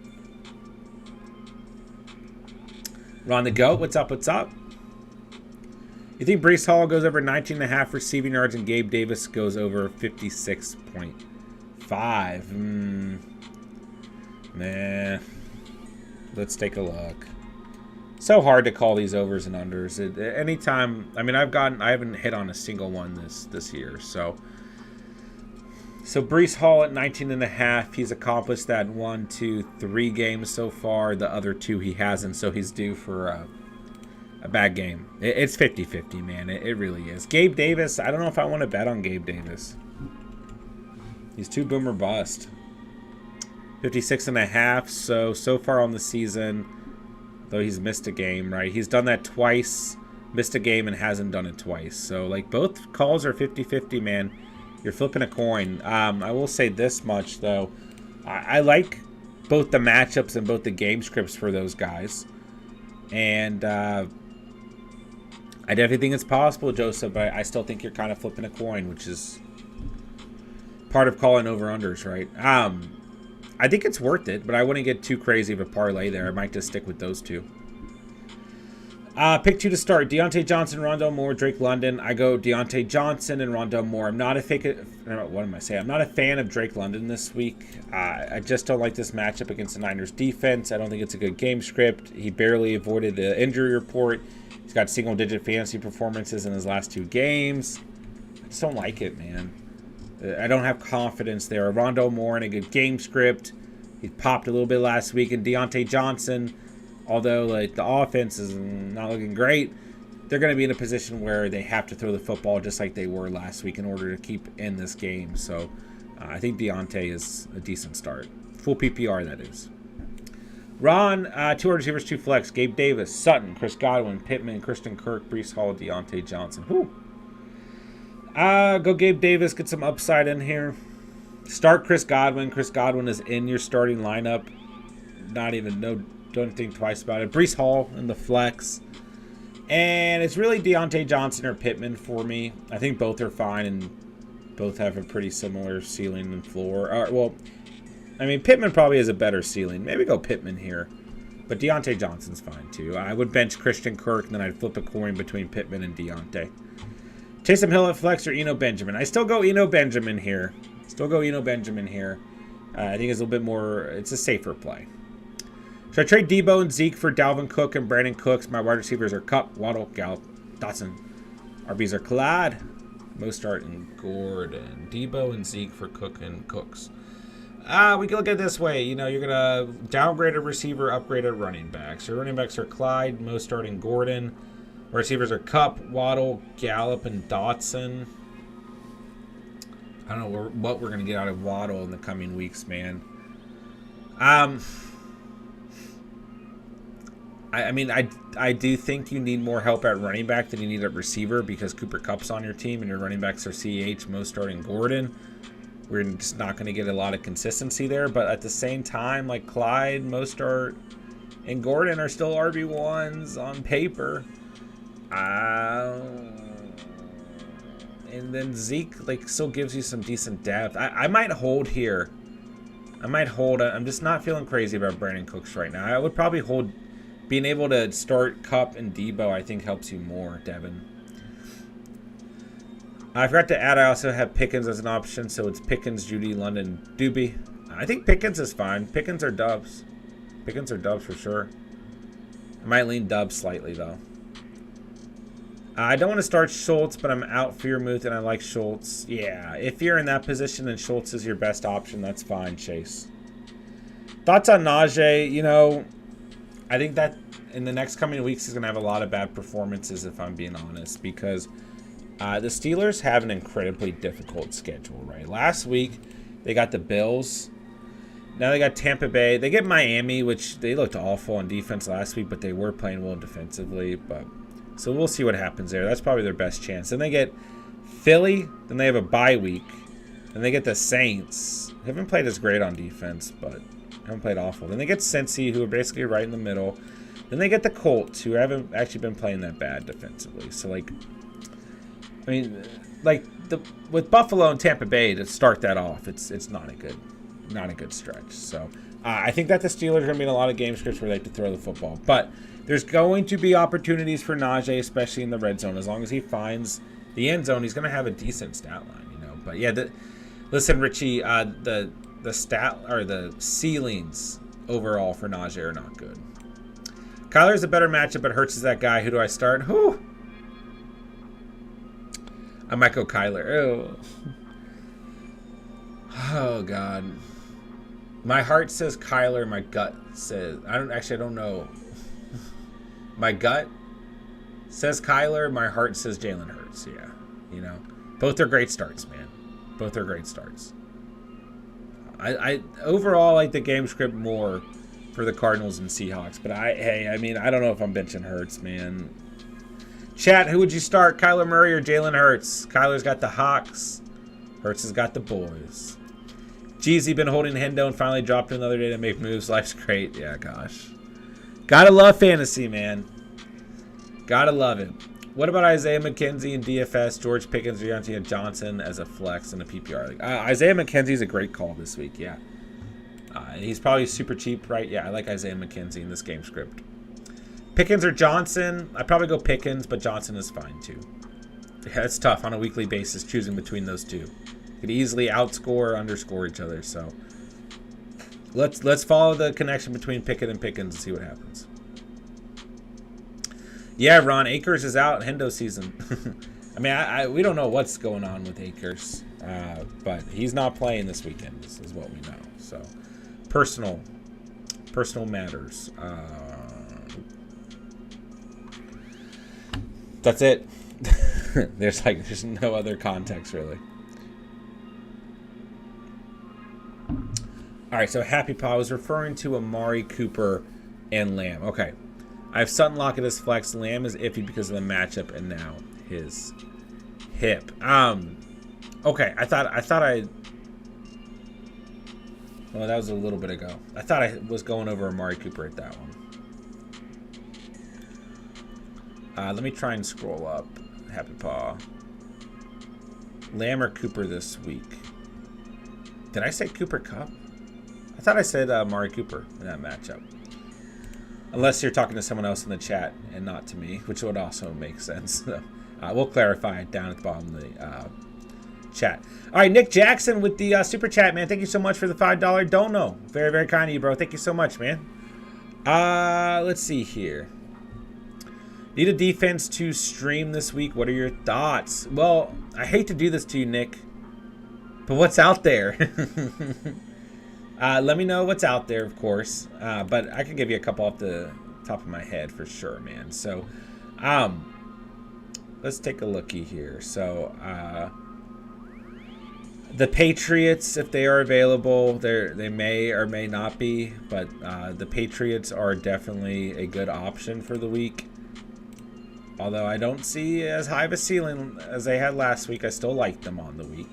Ron the Goat, what's up, what's up? You think Breece Hall goes over 19.5 receiving yards and Gabe Davis goes over 56.5? Nah. Let's take a look. So hard to call these overs and unders. Anytime, I mean, I haven't hit on a single one this year. So Breece Hall at 19.5. He's accomplished that 1, 2, 3 games so far. The other 2 he hasn't, so he's due for a bad game. It's 50-50, man. It really is. Gabe Davis, I don't know if I want to bet on Gabe Davis. He's too boom or bust. 56.5. So far on the season, though he's missed a game, right? He's done that twice, missed a game, and hasn't done it twice. So, like, both calls are 50-50, man. You're flipping a coin. I will say this much, though. I like both the matchups and both the game scripts for those guys. And I definitely think it's possible, Joseph, but I still think you're kind of flipping a coin, which is part of calling over-unders, right? I think it's worth it, but I wouldn't get too crazy of a parlay there. I might just stick with those 2. Pick 2 to start. Deontay Johnson, Rondale Moore, Drake London. I go Deontay Johnson and Rondale Moore. I'm not a I'm not a fan of Drake London this week. I just don't like this matchup against the Niners defense. I don't think it's a good game script. He barely avoided the injury report. He's got single-digit fantasy performances in his last 2 games. I just don't like it, man. I don't have confidence there. Rondale Moore in a good game script. He popped a little bit last week. And Deontay Johnson, although like the offense is not looking great, they're going to be in a position where they have to throw the football just like they were last week in order to keep in this game. So I think Deontay is a decent start. Full PPR, that is. Ron, 2 receivers, 2 flex. Gabe Davis, Sutton, Chris Godwin, Pittman, Christian Kirk, Breece Hall, Deontay Johnson. Whew. Go Gabe Davis, get some upside in here. Start Chris Godwin. Chris Godwin is in your starting lineup. Don't think twice about it. Breece Hall in the flex. And it's really Deontay Johnson or Pittman for me. I think both are fine and both have a pretty similar ceiling and floor. Pittman probably has a better ceiling. Maybe go Pittman here. But Deontay Johnson's fine too. I would bench Christian Kirk and then I'd flip a coin between Pittman and Deontay. Taysom Hill at flex or Eno Benjamin. I still go Eno Benjamin here. I think it's a little bit more, it's a safer play. Should I trade Debo and Zeke for Dalvin Cook and Brandon Cooks? My wide receivers are Kupp, Waddle, Gallup, Dawson. RBs are Clyde, Mostart, and Gordon. Debo and Zeke for Cook and Cooks. We can look at it this way. You're going to downgrade a receiver, upgrade a running back. So running backs are Clyde, Mostart, and Gordon. Receivers are Kupp, Waddle, Gallup, and Dotson. I don't know what we're going to get out of Waddle in the coming weeks, man. I do think you need more help at running back than you need at receiver because Cooper Kupp's on your team and your running backs are CH, Mostart, and Gordon. We're just not going to get a lot of consistency there. But at the same time, like Clyde, Mostart, and Gordon are still RB1s on paper. And then Zeke still gives you some decent depth. I might hold here. I'm just not feeling crazy about Brandon Cooks right now. I would probably hold. Being able to start Kupp and Debo, I think, helps you more, Devin. I forgot to add I also have Pickens as an option, so it's Pickens, Judy, London, Doobie. I think Pickens is fine. Pickens are dubs. Pickens are dubs for sure. I might lean dubs slightly, though. I don't want to start Schultz, but I'm out Fearmouth, and I like Schultz. Yeah, if you're in that position and Schultz is your best option, that's fine, Chase. Thoughts on Najee? I think that in the next coming weeks he's going to have a lot of bad performances, if I'm being honest, because the Steelers have an incredibly difficult schedule, right? Last week, they got the Bills. Now they got Tampa Bay. They get Miami, which they looked awful on defense last week, but they were playing well defensively, So we'll see what happens there. That's probably their best chance. Then they get Philly. Then they have a bye week. Then they get the Saints. They haven't played as great on defense, but Haven't played awful. Then they get Cincy, who are basically right in the middle. Then they get the Colts, who haven't actually been playing that bad defensively. So, like, I mean, like with Buffalo and Tampa Bay to start that off, it's not a good stretch. So, I think that the Steelers are going to be in a lot of game scripts where they have to throw the football, but there's going to be opportunities for Najee, especially in the red zone. As long as he finds the end zone, he's going to have a decent stat line, you know. But yeah, listen, Richie, the stat or the ceilings overall for Najee are not good. Kyler's a better matchup, but Hurts is that guy. Who do I start? Who? I might go Kyler. Oh God. My heart says Kyler. My gut says I don't know. My gut says Kyler. My heart says Jalen Hurts. Yeah, you know, both are great starts, man. Both are great starts. I overall like the game script more for the Cardinals and Seahawks, but I mean, I don't know if I'm benching Hurts, man. Chat, who would you start, Kyler Murray or Jalen Hurts? Kyler's got the Hawks. Hurts has got the boys. Jeezy been holding Hendo and finally dropped him the other day to make moves. Life's great. Yeah, gosh. Gotta love fantasy, man. Gotta love it. What about Isaiah McKenzie in DFS, George Pickens, Deontay Johnson as a flex in a PPR league? Isaiah McKenzie's a great call this week, yeah. He's probably super cheap, right? Yeah, I like Isaiah McKenzie in this game script. Pickens or Johnson? I'd probably go Pickens, but Johnson is fine too. Yeah, it's tough on a weekly basis choosing between those two. Could easily outscore or underscore each other, so let's follow the connection between Pickett and Pickens and see what happens. Yeah, Ron, Akers is out Hendo season. I mean, we don't know what's going on with Akers, but he's not playing this weekend. This is what we know. So, personal matters. That's it. There's no other context really. All right, so Happy Paw was referring to Amari Cooper and Lamb. Okay, I have Sutton Lockett as flex. Lamb is iffy because of the matchup and now his hip. Okay, I thought well, that was a little bit ago. I thought I was going over Amari Cooper at that one. Let me try and scroll up. Happy Paw. Lamb or Cooper this week? Did I say Cooper Kupp? I thought I said Amari Cooper in that matchup. Unless you're talking to someone else in the chat and not to me, which would also make sense. We'll clarify it down at the bottom of the chat. All right, Nick Jackson with the super chat, man. Thank you so much for the $5 dono. Very, very kind of you, bro. Thank you so much, man. Let's see here. Need a defense to stream this week. What are your thoughts? Well, I hate to do this to you, Nick, but what's out there? Let me know what's out there, of course. But I can give you a couple off the top of my head for sure, man. So, let's take a looky here. So, the Patriots, if they are available, they may or may not be. But the Patriots are definitely a good option for the week. Although I don't see as high of a ceiling as they had last week, I still like them on the week.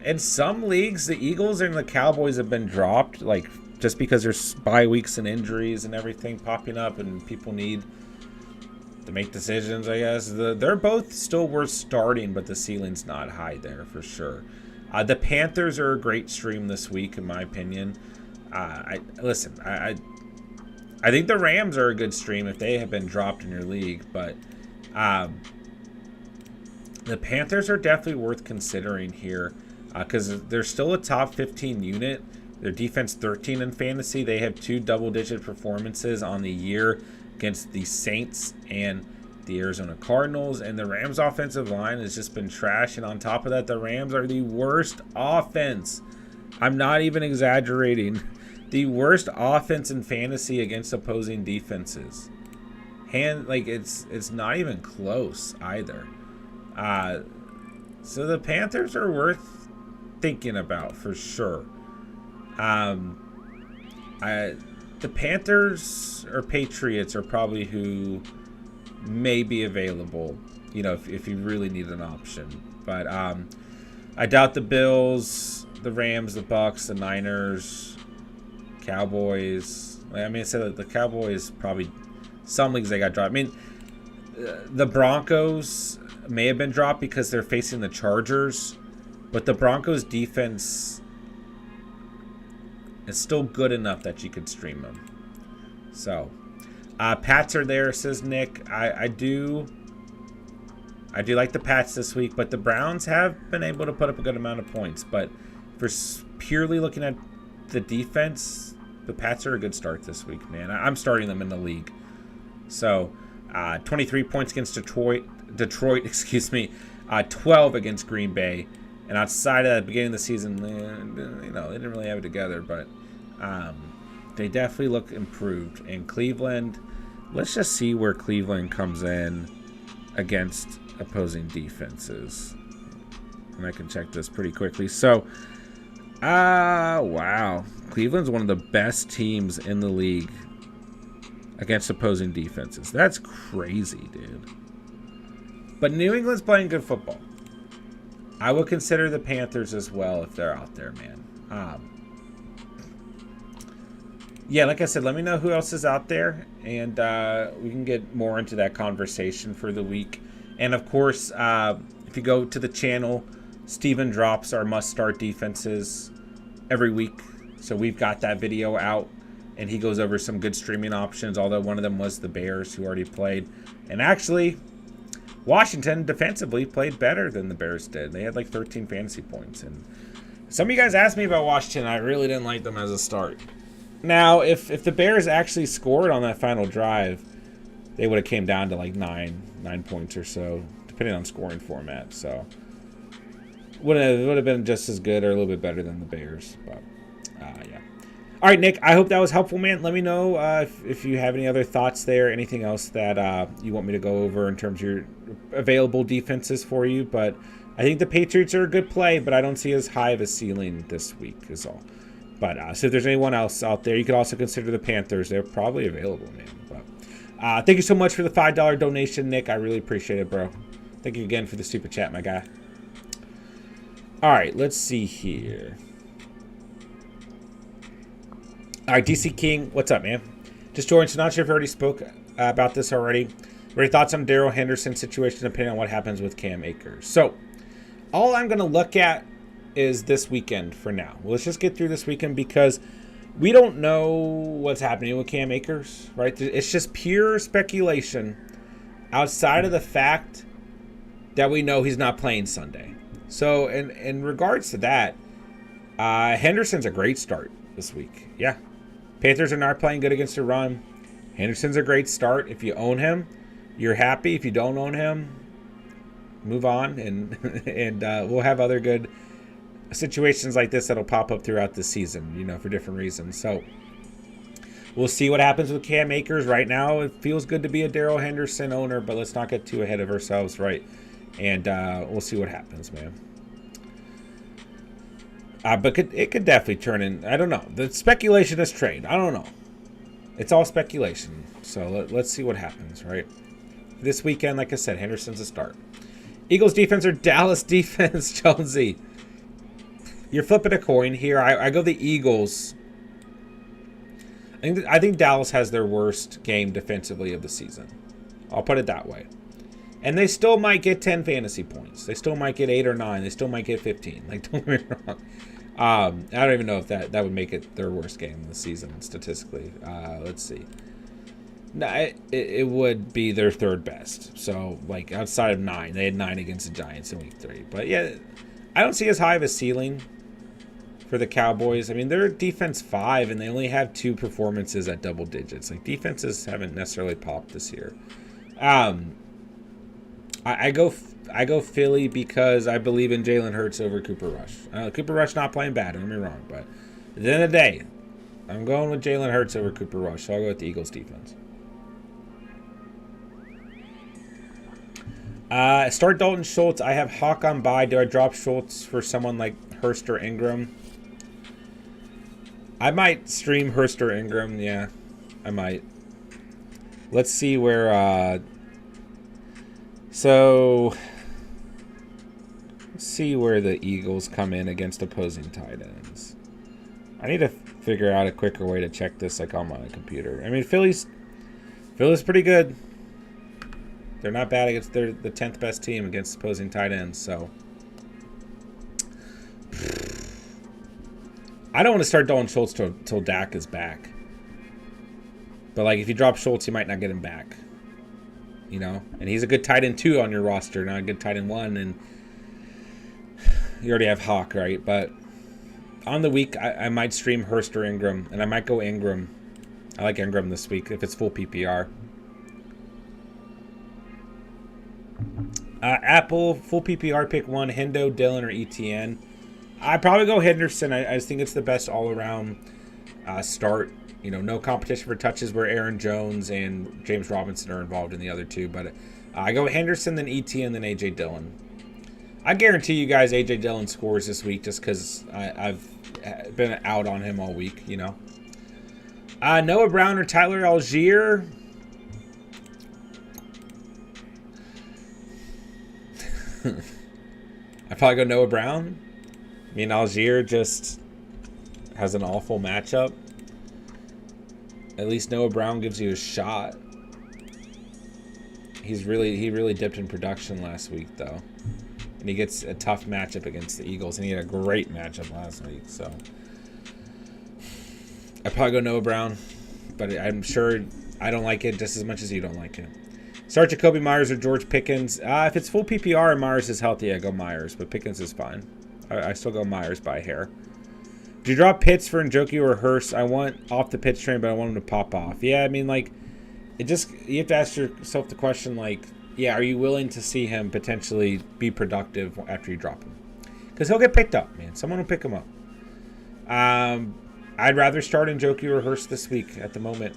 In some leagues, the Eagles and the Cowboys have been dropped, like just because there's bye weeks and injuries and everything popping up, and people need to make decisions. I guess they're both still worth starting, but the ceiling's not high there for sure. The Panthers are a great stream this week, in my opinion. I think the Rams are a good stream if they have been dropped in your league, but the Panthers are definitely worth considering here because they're still a top 15 unit. Their defense 13 in fantasy. They have 2 double-digit performances on the year against the Saints and the Arizona Cardinals, and the Rams' offensive line has just been trash, and on top of that, the Rams are the worst offense. I'm not even exaggerating. The worst offense in fantasy against opposing defenses. It's not even close either. So the Panthers are worth thinking about for sure. The Panthers or Patriots are probably who may be available, if you really need an option. But I doubt the Bills, the Rams, the Bucks, the Niners, Cowboys. I mean, I said the Cowboys probably some leagues they got dropped. I mean, the Broncos may have been dropped because they're facing the Chargers, but the Broncos defense is still good enough that you could stream them. So, Pats are there, says Nick. I do like the Pats this week, but the Browns have been able to put up a good amount of points. But for purely looking at the defense, the Pats are a good start this week, man. I'm starting them in the league. So, 23 points against Detroit, 12 against Green Bay. And outside of the beginning of the season, they didn't really have it together, but they definitely look improved. And Cleveland, let's just see where Cleveland comes in against opposing defenses. And I can check this pretty quickly. So, wow. Cleveland's one of the best teams in the league against opposing defenses. That's crazy, dude. But New England's playing good football. I would consider the Panthers as well if they're out there, man. Yeah, like I said, let me know who else is out there, and we can get more into that conversation for the week. And, of course, if you go to the channel, Steven drops our must-start defenses every week. So we've got that video out, and he goes over some good streaming options, although one of them was the Bears, who already played. And actually, Washington defensively played better than the Bears did. They had like 13 fantasy points. And some of you guys asked me about Washington. I really didn't like them as a start. Now, if the Bears actually scored on that final drive, they would have came down to like 9 points or so, depending on scoring format. So would have been just as good or a little bit better than the Bears. But yeah. All right, Nick, I hope that was helpful, man. Let me know if you have any other thoughts there, anything else that you want me to go over in terms of your available defenses for you. But I think the Patriots are a good play, but I don't see as high of a ceiling this week is all. But so if there's anyone else out there, you could also consider the Panthers. They're probably available, man. But thank you so much for the $5 donation, Nick. I really appreciate it, bro. Thank you again for the super chat, my guy. All right, let's see here. All right, DC King, what's up, man? Just joined, so not sure if I already spoke about this already. What are your thoughts on Daryl Henderson's situation, depending on what happens with Cam Akers? So, all I'm going to look at is this weekend for now. Well, let's just get through this weekend because we don't know what's happening with Cam Akers, right? It's just pure speculation outside of the fact that we know he's not playing Sunday. So, in regards to that, Henderson's a great start this week. Yeah. Panthers are not playing good against the run. Henderson's a great start. If you own him, you're happy. If you don't own him, move on. And we'll have other good situations like this that'll pop up throughout the season, for different reasons. So we'll see what happens with Cam Akers. Right now, it feels good to be a Daryl Henderson owner, but let's not get too ahead of ourselves, right? And we'll see what happens, man. But it could definitely turn in. I don't know. The speculation is trade. I don't know. It's all speculation. So let's see what happens, right? This weekend, like I said, Henderson's a start. Eagles defense or Dallas defense, Jonesy? You're flipping a coin here. I go the Eagles. I think Dallas has their worst game defensively of the season. I'll put it that way. And they still might get 10 fantasy points. They still might get 8 or 9. They still might get 15. Like, don't get me wrong. I don't even know if that would make it their worst game of the season statistically. Let's see. No, it would be their third best. So, like, outside of 9. They had 9 against the Giants in week 3. But, yeah, I don't see as high of a ceiling for the Cowboys. I mean, they're defense 5, and they only have 2 performances at double digits. Like, defenses haven't necessarily popped this year. I go Philly because I believe in Jalen Hurts over Cooper Rush. Cooper Rush not playing bad, don't get me wrong, but at the end of the day, I'm going with Jalen Hurts over Cooper Rush, so I'll go with the Eagles defense. Start Dalton Schultz. I have Hawk on bye. Do I drop Schultz for someone like Hurst or Ingram? I might stream Hurst or Ingram. Yeah, I might. Let's see where... So, let's see where the Eagles come in against opposing tight ends. I need to figure out a quicker way to check this like on my computer. I mean, Philly's pretty good. They're not bad against the 10th best team against opposing tight ends, so I don't want to start Dalton Schultz till Dak is back. But like if you drop Schultz, you might not get him back. You know? And he's a good tight end 2 on your roster, not a good tight end 1, and you already have Hawk, right? But on the week, I might stream Hurst or Ingram, and I might go Ingram. I like Ingram this week if it's full PPR. Apple, full PPR, pick 1, Hendo, Dillon, or ETN. I'd probably go Henderson. I just think it's the best all-around start. You know, no competition for touches where Aaron Jones and James Robinson are involved in the other two. But I go Henderson, then ETN, then A.J. Dillon. I guarantee you guys A.J. Dillon scores this week just because I've been out on him all week, you know. Noah Brown or Tyler Algier. I'd probably go Noah Brown. I mean, Algier just has an awful matchup. At least Noah Brown gives you a shot. He really dipped in production last week, though. And he gets a tough matchup against the Eagles. And he had a great matchup last week, so I'd probably go Noah Brown. But I'm sure I don't like it just as much as you don't like it. Start Jacoby Myers or George Pickens. If it's full PPR and Myers is healthy, I go Myers. But Pickens is fine. I still go Myers by a hair. Do you drop Pitts for Njoku or Hurst? I want off the Pitts train, but I want him to pop off. Yeah, I mean, like, you have to ask yourself the question, like, yeah, are you willing to see him potentially be productive after you drop him? Because he'll get picked up, man. Someone will pick him up. I'd rather start Njoku or Hurst this week at the moment,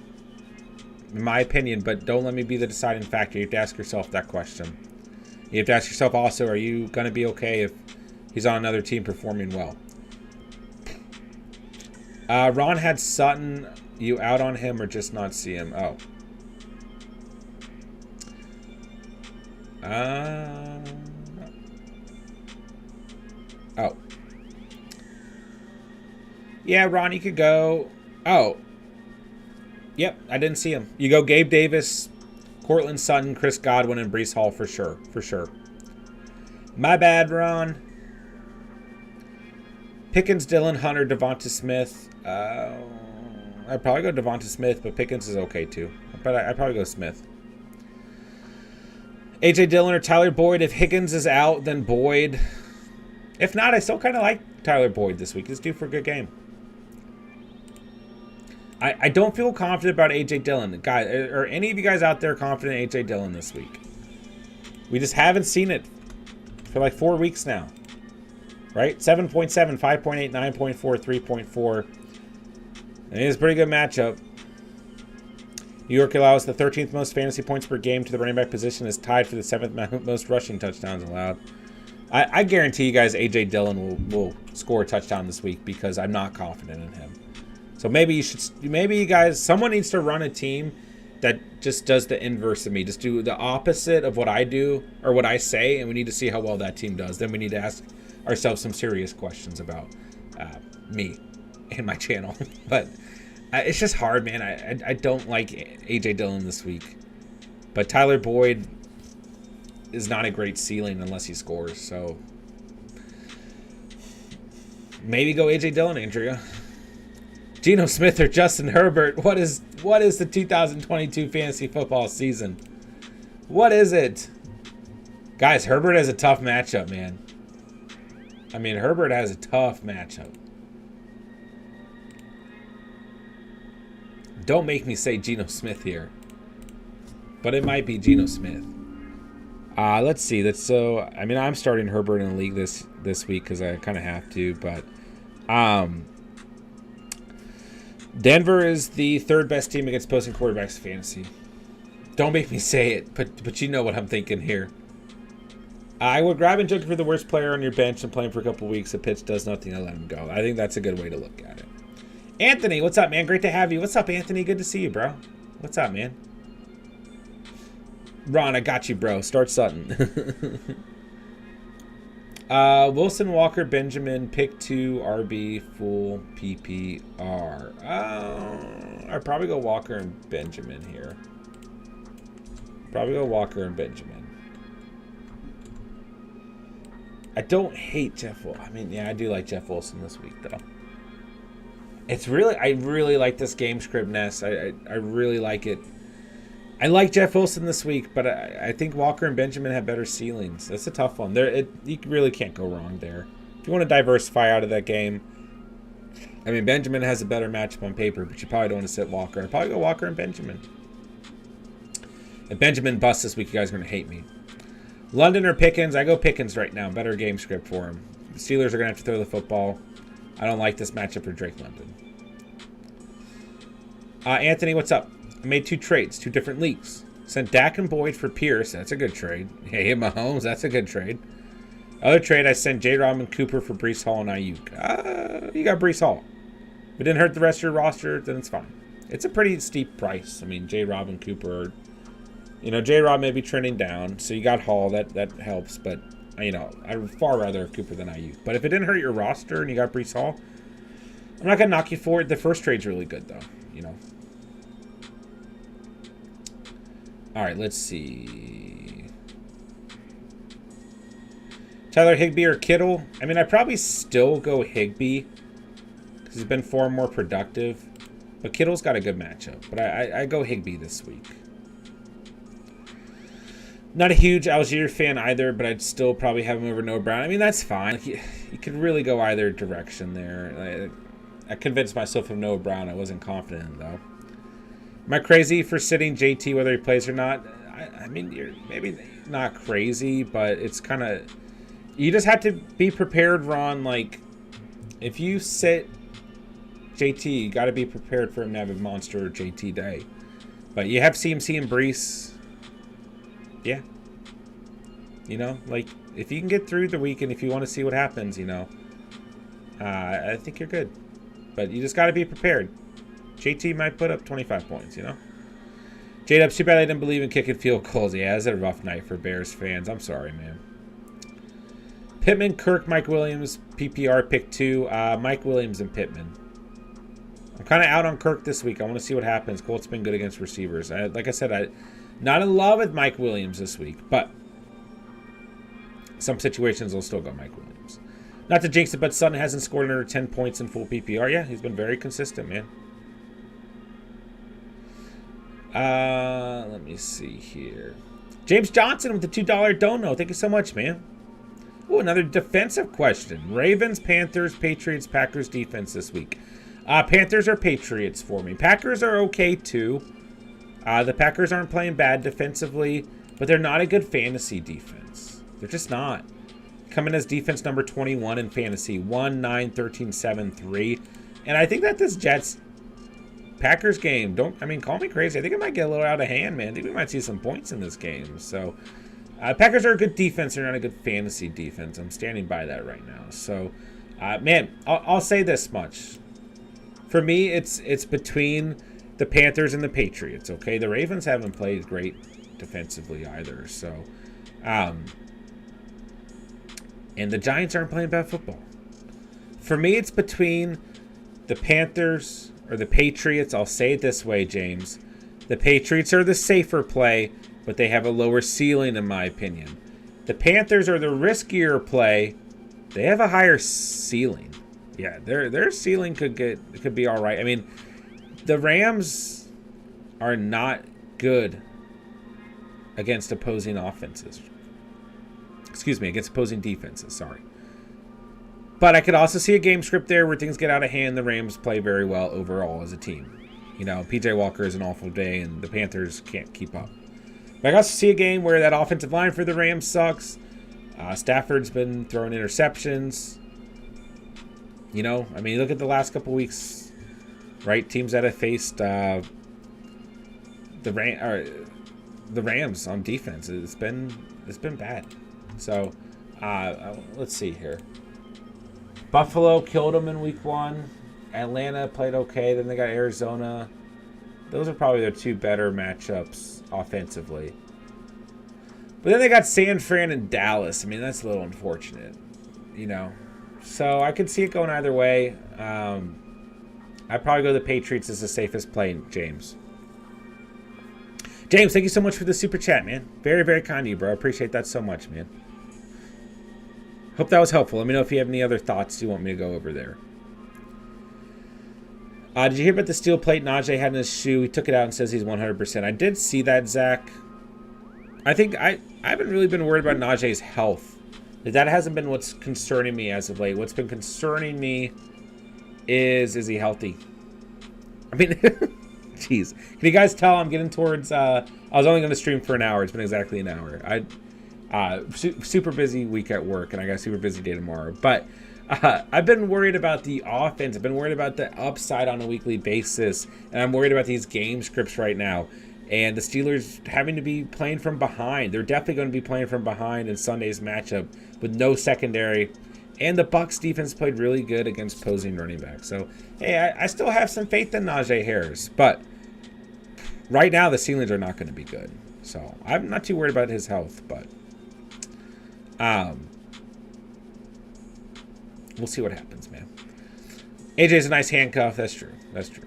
in my opinion, but don't let me be the deciding factor. You have to ask yourself that question. You have to ask yourself also, are you going to be okay if he's on another team performing well? Ron had Sutton. You out on him or just not see him? Oh. Oh. Yeah, Ron, you could go. Oh. Yep, I didn't see him. You go Gabe Davis, Cortland Sutton, Chris Godwin, and Breece Hall for sure. For sure. My bad, Ron. Pickens, Dillon, Hunter, Devonta Smith. I'd probably go Devonta Smith, but Pickens is okay too. But I'd probably go Smith. A.J. Dillon or Tyler Boyd. If Higgins is out, then Boyd. If not, I still kind of like Tyler Boyd this week. He's due for a good game. I don't feel confident about A.J. Dillon. Guys, are any of you guys out there confident in A.J. Dillon this week? We just haven't seen it for like 4 weeks now. Right? 7.7, 5.8, 9.4, 3.4. And it's a pretty good matchup. New York allows the 13th most fantasy points per game to the running back position, is tied for the 7th most rushing touchdowns allowed. I guarantee you guys A.J. Dillon will score a touchdown this week because I'm not confident in him. So maybe you guys, someone needs to run a team that just does the inverse of me. Just do the opposite of what I do or what I say, and we need to see how well that team does. Then we need to ask ourselves some serious questions about me and my channel. But it's just hard, man. I don't like A.J. Dillon this week. But Tyler Boyd is not a great ceiling unless he scores. So maybe go A.J. Dillon, Andrea. Geno Smith or Justin Herbert. What is the 2022 fantasy football season? What is it? Guys, Herbert has a tough matchup, man. I mean, Herbert has a tough matchup. Don't make me say Geno Smith here. But it might be Geno Smith. Let's see. I mean, I'm starting Herbert in the league this week because I kind of have to. But Denver is the 3rd best team against opposing quarterbacks in fantasy. Don't make me say it, but you know what I'm thinking here. I would grab and joke for the worst player on your bench and play him for a couple weeks. If Pitts does nothing, I let him go. I think that's a good way to look at it. Anthony, what's up, man? Great to have you. What's up, Anthony? Good to see you, bro. What's up, man? Ron, I got you, bro. Start Sutton. Wilson, Walker, Benjamin, pick 2, RB, full PPR. I'd probably go Walker and Benjamin here. Probably go Walker and Benjamin. I don't hate Jeff Wilson. I mean, yeah, I do like Jeff Wilson this week, though. It's really, I really like this game script, Ness. I really like it. I like Jeff Wilson this week, but I think Walker and Benjamin have better ceilings. That's a tough one. You really can't go wrong there. If you want to diversify out of that game, I mean, Benjamin has a better matchup on paper, but you probably don't want to sit Walker. I'd probably go Walker and Benjamin. If Benjamin busts this week, you guys are going to hate me. London or Pickens? I go Pickens right now. Better game script for him. The Steelers are going to have to throw the football. I don't like this matchup for Drake London. Anthony, what's up? I made 2 trades, 2 different leagues. Sent Dak and Boyd for Pierce. That's a good trade. Hey, Mahomes. That's a good trade. Other trade, I sent J-Rob and Cooper for Breece Hall and Ayuk. You got Breece Hall. If it didn't hurt the rest of your roster, then it's fine. It's a pretty steep price. I mean, J-Rob and Cooper, J-Rob may be trending down, so you got Hall. That helps, but, I'd far rather have Cooper than Ayuk. But if it didn't hurt your roster and you got Breece Hall, I'm not going to knock you for it. The first trade's really good, though, All right, let's see. Tyler Higbee or Kittle? I mean, I'd probably still go Higbee because he's been far more productive. But Kittle's got a good matchup. But I go Higbee this week. Not a huge Algier fan either, but I'd still probably have him over Noah Brown. I mean, that's fine. You could really go either direction there. I convinced myself of Noah Brown. I wasn't confident, though. Am I crazy for sitting JT whether he plays or not? I mean, you're maybe not crazy, but it's kind of... You just have to be prepared, Ron. Like, if you sit JT, you got to be prepared for him to have a monster JT day. But you have CMC and Breece. Yeah. Like, if you can get through the week and if you want to see what happens, I think you're good. But you just got to be prepared. JT might put up 25 points, J-Dubs, too bad I didn't believe in kicking field goals. Yeah, it's a rough night for Bears fans. I'm sorry, man. Pittman, Kirk, Mike Williams, PPR pick 2. Mike Williams and Pittman. I'm kind of out on Kirk this week. I want to see what happens. Colt's been good against receivers. Like I said, I'm not in love with Mike Williams this week, but some situations will still go Mike Williams. Not to jinx it, but Sutton hasn't scored under 10 points in full PPR. Yeah, he's been very consistent, man. Let me see here. James Johnson with the $2 dono. Thank you so much, man. Oh, another defensive question. Ravens, Panthers, Patriots, Packers defense this week. Panthers or Patriots for me. Packers are okay, too. The Packers aren't playing bad defensively, but they're not a good fantasy defense. They're just not. Coming as defense number 21 in fantasy. 1, 9, 13, 7, 3. And I think that this Jets Packers game, call me crazy. I think it might get a little out of hand, man. I think we might see some points in this game. So, Packers are a good defense. They're not a good fantasy defense. I'm standing by that right now. So, man, I'll say this much. For me, it's between the Panthers and the Patriots, okay? The Ravens haven't played great defensively either. So, and the Giants aren't playing bad football. For me, it's between the Panthers or the Patriots. I'll say it this way, James. The Patriots are the safer play, but they have a lower ceiling in my opinion. The Panthers are the riskier play. They have a higher ceiling. Yeah, their ceiling could be all right. I mean, the Rams are not good against opposing offenses. Excuse me, against opposing defenses, sorry. But I could also see a game script there where things get out of hand. The Rams play very well overall as a team. P.J. Walker is an awful day, and the Panthers can't keep up. But I can also see a game where that offensive line for the Rams sucks. Stafford's been throwing interceptions. Look at the last couple weeks, right? Teams that have faced the Rams on defense. It's been bad. So, let's see here. Buffalo killed them in week 1. Atlanta played okay. Then they got Arizona. Those are probably their 2 better matchups offensively. But then they got San Fran and Dallas. That's a little unfortunate. you know. So I could see it going either way. I'd probably go the Patriots as the safest play, James. James, thank you so much for the super chat, man. Very, very kind of you, bro. I appreciate that so much, man. Hope that was helpful. Let me know if you have any other thoughts you want me to go over there. Did you hear about the steel plate Najee had in his shoe? He took it out and says he's 100%. I did see that, Zach. I think I haven't really been worried about Najee's health. That hasn't been what's concerning me as of late. What's been concerning me is he healthy? I mean, jeez. Can you guys tell I'm getting towards... I was only going to stream for an hour. It's been exactly an hour. Super busy week at work, and I got a super busy day tomorrow. But I've been worried about the offense. I've been worried about the upside on a weekly basis, and I'm worried about these game scripts right now. And the Steelers having to be playing from behind. They're definitely going to be playing from behind in Sunday's matchup with no secondary. And the Bucs defense played really good against opposing running backs. So, hey, I still have some faith in Najee Harris. But right now, the ceilings are not going to be good. So, I'm not too worried about his health. But we'll see what happens, man. AJ's a nice handcuff. That's true. That's true.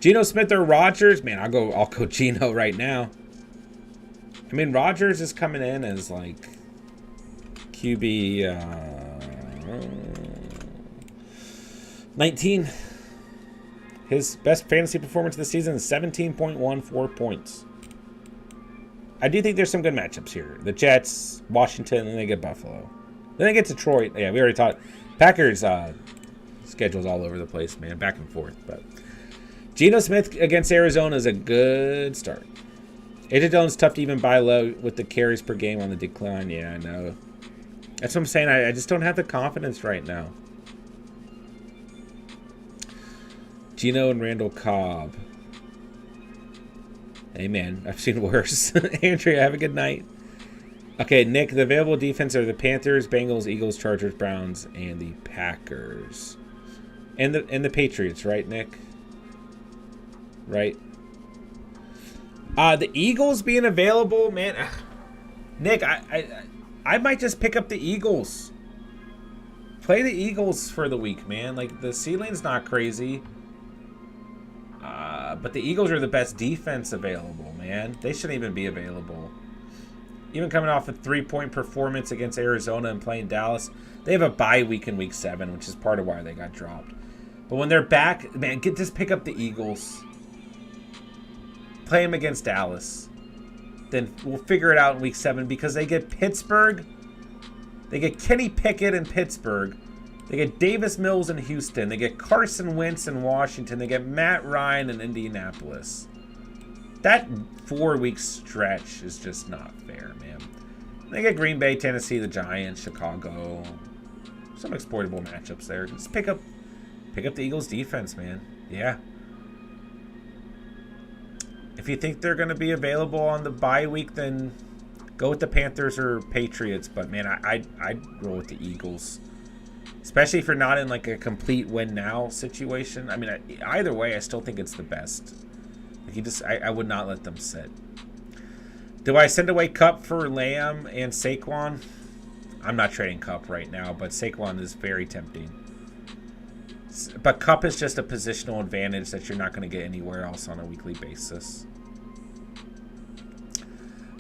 Geno Smith or Rodgers? Man, I'll go Geno right now. I mean, Rodgers is coming in as like QB 19. His best fantasy performance of the season is 17.14 points. I do think there's some good matchups here. The Jets, Washington, and they get Buffalo. Then they get Detroit. Yeah, we already talked. Packers schedule's all over the place, man. Back and forth, but Geno Smith against Arizona is a good start. AJ Dillon's tough to even buy low with the carries per game on the decline. Yeah, I know. That's what I'm saying. I just don't have the confidence right now. Geno and Randall Cobb. Hey, man. I've seen worse. Andrea, have a good night. Okay, Nick, the available defense are the Panthers, Bengals, Eagles, Chargers, Browns, and the Packers. And the Patriots, right, Nick? Right. The Eagles being available, man. Nick, I might just pick up the Eagles. Play the Eagles for the week, man. Like, the ceiling's not crazy. But the Eagles are the best defense available, man. They shouldn't even be available. Even coming off a 3-point performance against Arizona and playing Dallas, they have a bye week in week 7, which is part of why they got dropped. But when they're back, man, just pick up the Eagles. Play them against Dallas. Then we'll figure it out in week 7 because they get Pittsburgh. They get Kenny Pickett in Pittsburgh. They get Davis Mills in Houston. They get Carson Wentz in Washington. They get Matt Ryan in Indianapolis. That 4-week stretch is just not fair, man. They get Green Bay, Tennessee, the Giants, Chicago. Some exploitable matchups there. Just pick up the Eagles defense, man. Yeah. If you think they're going to be available on the bye week, then go with the Panthers or Patriots. But, man, I'd roll with the Eagles. Especially if you're not in, like, a complete win-now situation. I mean, either way, I still think it's the best. I would not let them sit. Do I send away Kupp for Lamb and Saquon? I'm not trading Kupp right now, but Saquon is very tempting. But Kupp is just a positional advantage that you're not going to get anywhere else on a weekly basis.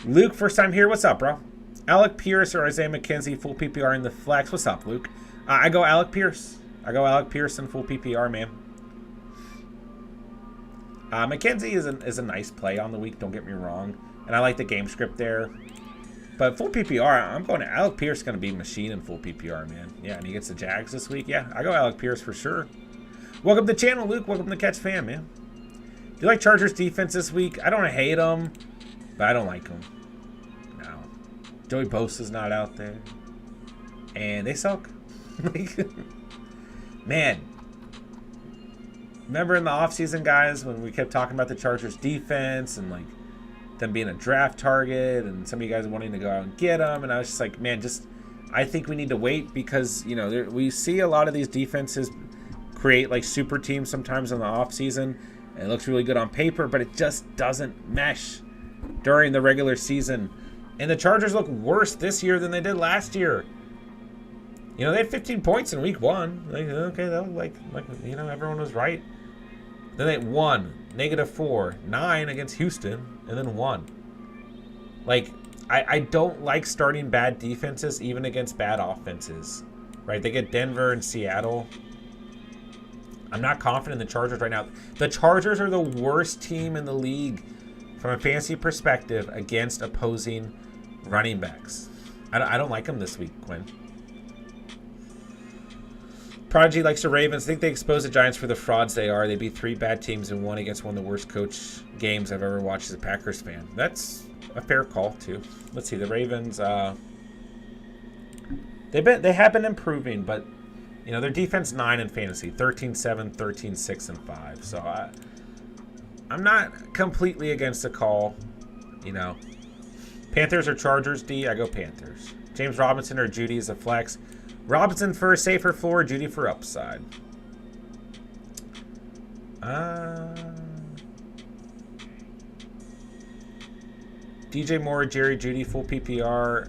Luke, first time here. What's up, bro? Alec Pierce or Isaiah McKenzie, full PPR in the flex. What's up, Luke? I go Alec Pierce. I go Alec Pierce in full PPR, man. McKenzie is a nice play on the week, don't get me wrong. And I like the game script there. But full PPR, I'm going to Alec Pierce going to be machine in full PPR, man. Yeah, and he gets the Jags this week. Yeah, I go Alec Pierce for sure. Welcome to the channel, Luke. Welcome to Catch Fan, man. Do you like Chargers defense this week? I don't hate them, but I don't like them. No. Joey Bosa's not out there. And they suck. Man. Remember in the offseason, guys, when we kept talking about the Chargers defense and, like, them being a draft target and some of you guys wanting to go out and get them, and I was just like, man, I think we need to wait because, you know, we see a lot of these defenses create, like, super teams sometimes in the offseason, and it looks really good on paper, but it just doesn't mesh during the regular season. And the Chargers look worse this year than they did last year. You know, they had 15 points in week 1. Like, okay, that was like you know, everyone was right. Then they won, -4, 9 against Houston, and then won. Like, I don't like starting bad defenses even against bad offenses. Right? They get Denver and Seattle. I'm not confident in the Chargers right now. The Chargers are the worst team in the league from a fantasy perspective against opposing running backs. I don't like them this week, Quinn. Prodigy likes the Ravens. I think they expose the Giants for the frauds they are. They beat 3 bad teams and won against one of the worst coach games I've ever watched as a Packers fan. That's a fair call, too. Let's see. The Ravens, they have been improving, but you know, their defense 9 in fantasy, 13-7, 13-6, and 5. So I'm not completely against the call. You know, Panthers or Chargers, D, I go Panthers. James Robinson or Judy is a flex. Robinson for a safer floor, Judy for upside. DJ Moore, Jerry Judy, full PPR.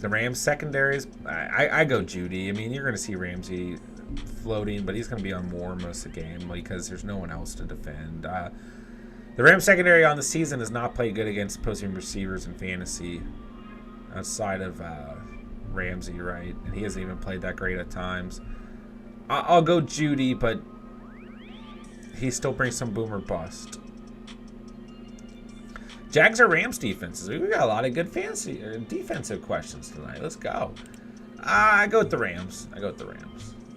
The Rams secondaries, I go Judy. I mean, you're going to see Ramsey floating, but he's going to be on Moore most of the game because there's no one else to defend. The Rams secondary on the season has not played good against opposing receivers in fantasy outside of Ramsey, right? And he hasn't even played that great at times. I'll go Judy, but he still brings some boomer bust. Jags or Rams defenses? We got a lot of good fantasy or defensive questions tonight. Let's go. I go with the Rams.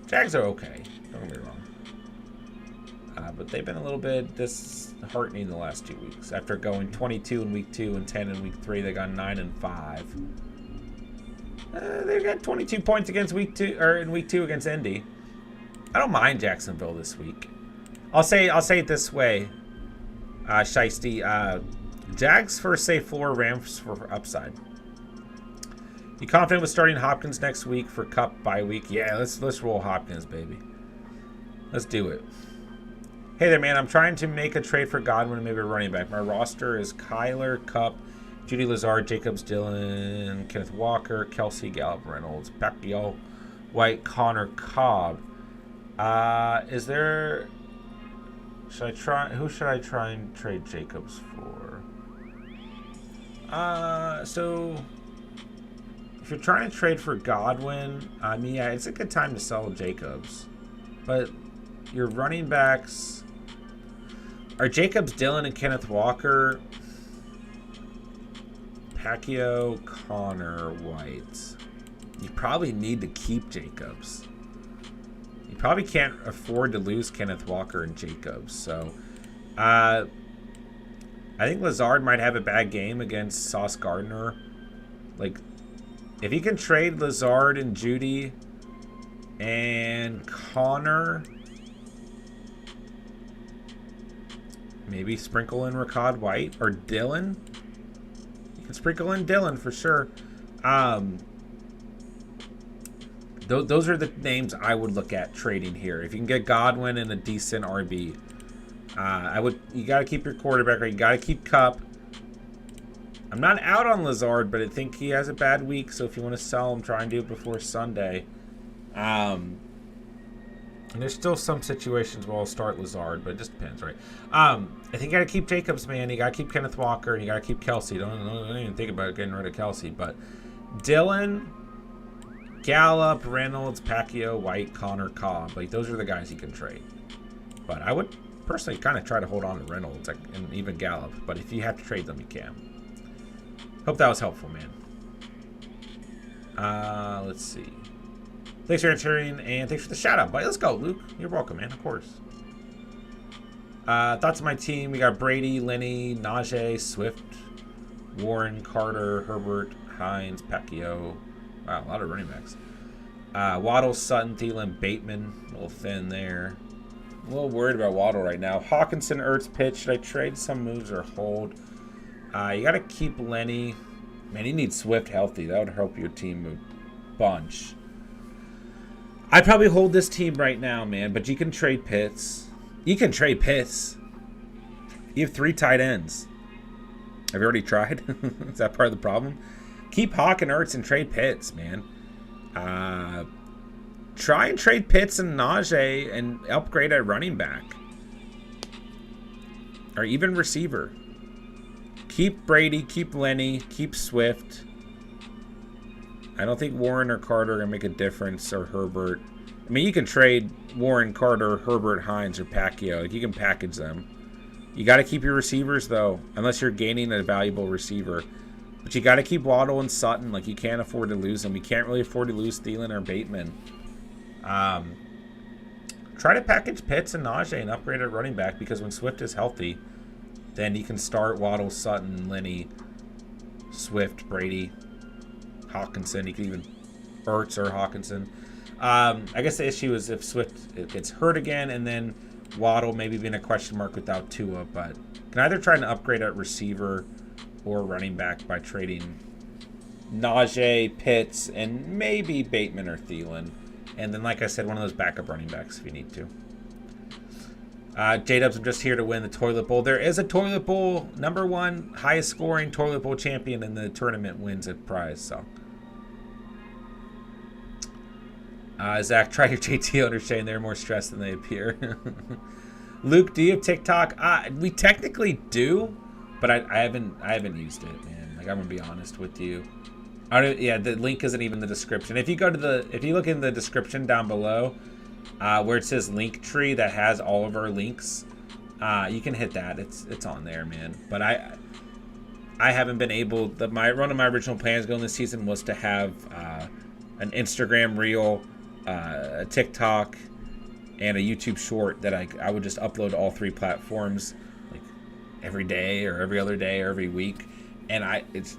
Jags are okay. Don't get me wrong. But they've been a little bit disheartening the last 2 weeks. After going 22 in week 2 and 10 in week 3, they got 9 and 5. They got 22 points against week 2 or in week 2 against Indy. I don't mind Jacksonville this week. I'll say it this way, Shiesty. Jags for a safe floor, Rams for upside. You confident with starting Hopkins next week for Cup bye week? Yeah, let's roll Hopkins, baby. Let's do it. Hey there, man. I'm trying to make a trade for Godwin and maybe a running back. My roster is Kyler, Cup, Judy Lazard, Jacobs, Dillon, Kenneth Walker, Kelsey, Gallup, Reynolds, Pacquiao, White, Connor, Cobb. Is there... Who should I try and trade Jacobs for? So if you're trying to trade for Godwin, I mean, yeah, it's a good time to sell Jacobs. But your running backs are Jacobs, Dillon, and Kenneth Walker. Pacquiao, Connor, White. You probably need to keep Jacobs. You probably can't afford to lose Kenneth Walker and Jacobs. So, I think Lazard might have a bad game against Sauce Gardner. Like, if you can trade Lazard and Judy and Connor, maybe sprinkle in Rashad White or Dillon. You can sprinkle in Dillon for sure. Those are the names I would look at trading here. If you can get Godwin and a decent RB, you got to keep your quarterback right. You got to keep Kupp. I'm not out on Lazard, but I think he has a bad week. So if you want to sell him, try and do it before Sunday. And there's still some situations where I'll start Lazard, but it just depends, right? I think you got to keep Jacobs, man. You got to keep Kenneth Walker, and you got to keep Kelsey. Don't even think about getting rid of Kelsey, but Dillon, Gallup, Reynolds, Pacquiao, White, Connor, Cobb. Like, those are the guys you can trade. But I would personally kind of try to hold on to Reynolds and even Gallup. But if you have to trade them, you can. Hope that was helpful, man. Let's see. Thanks for answering, and thanks for the shout-out, buddy. Let's go, Luke. You're welcome, man. Of course. Thoughts of my team. We got Brady, Lenny, Najee, Swift, Warren, Carter, Herbert, Hines, Pacquiao. Wow, a lot of running backs. Waddle, Sutton, Thielen, Bateman. A little thin there. I'm a little worried about Waddle right now. Hawkinson, Ertz, pitch. Should I trade some moves or hold? You got to keep Lenny. Man, you need Swift healthy. That would help your team a bunch. I'd probably hold this team right now, man. But you can trade Pitts. You can trade Pitts. You have 3 tight ends. Have you already tried? Is that part of the problem? Keep Hawk and Ertz and trade Pitts, man. Try and trade Pitts and Najee and upgrade at running back. Or even receiver. Keep Brady, keep Lenny, keep Swift. I don't think Warren or Carter are going to make a difference, or Herbert. I mean, you can trade Warren, Carter, Herbert, Hines, or Pacquiao. Like, you can package them. You got to keep your receivers, though, unless you're gaining a valuable receiver. But you got to keep Waddle and Sutton. Like, you can't afford to lose them. You can't really afford to lose Dillon or Bateman. Try to package Pitts and Najee and upgrade at running back, because when Swift is healthy, then you can start Waddle, Sutton, Lenny, Swift, Brady, Hawkinson. You can even Ertz or Hawkinson. I guess the issue is if Swift gets hurt again, and then Waddle maybe being a question mark without Tua. But can either try and upgrade at receiver or running back by trading Najee, Pitts, and maybe Bateman or Thielen. And then, like I said, one of those backup running backs if you need to. J-Dubs, I'm just here to win the Toilet Bowl. There is a Toilet Bowl. Number one highest scoring Toilet Bowl champion in the tournament wins a prize. So, Zach, try your JT owners, Shane. They're more stressed than they appear. Luke, do you have TikTok? We technically do, but I haven't used it, man. Like, I'm gonna be honest with you. The link isn't even in the description. If you look in the description down below, where it says link tree that has all of our links, you can hit that. It's on there, man. But I haven't been able. One of my original plans going this season was to have an Instagram reel, a TikTok, and a YouTube short that I would just upload to all three platforms, like every day or every other day or every week. And it's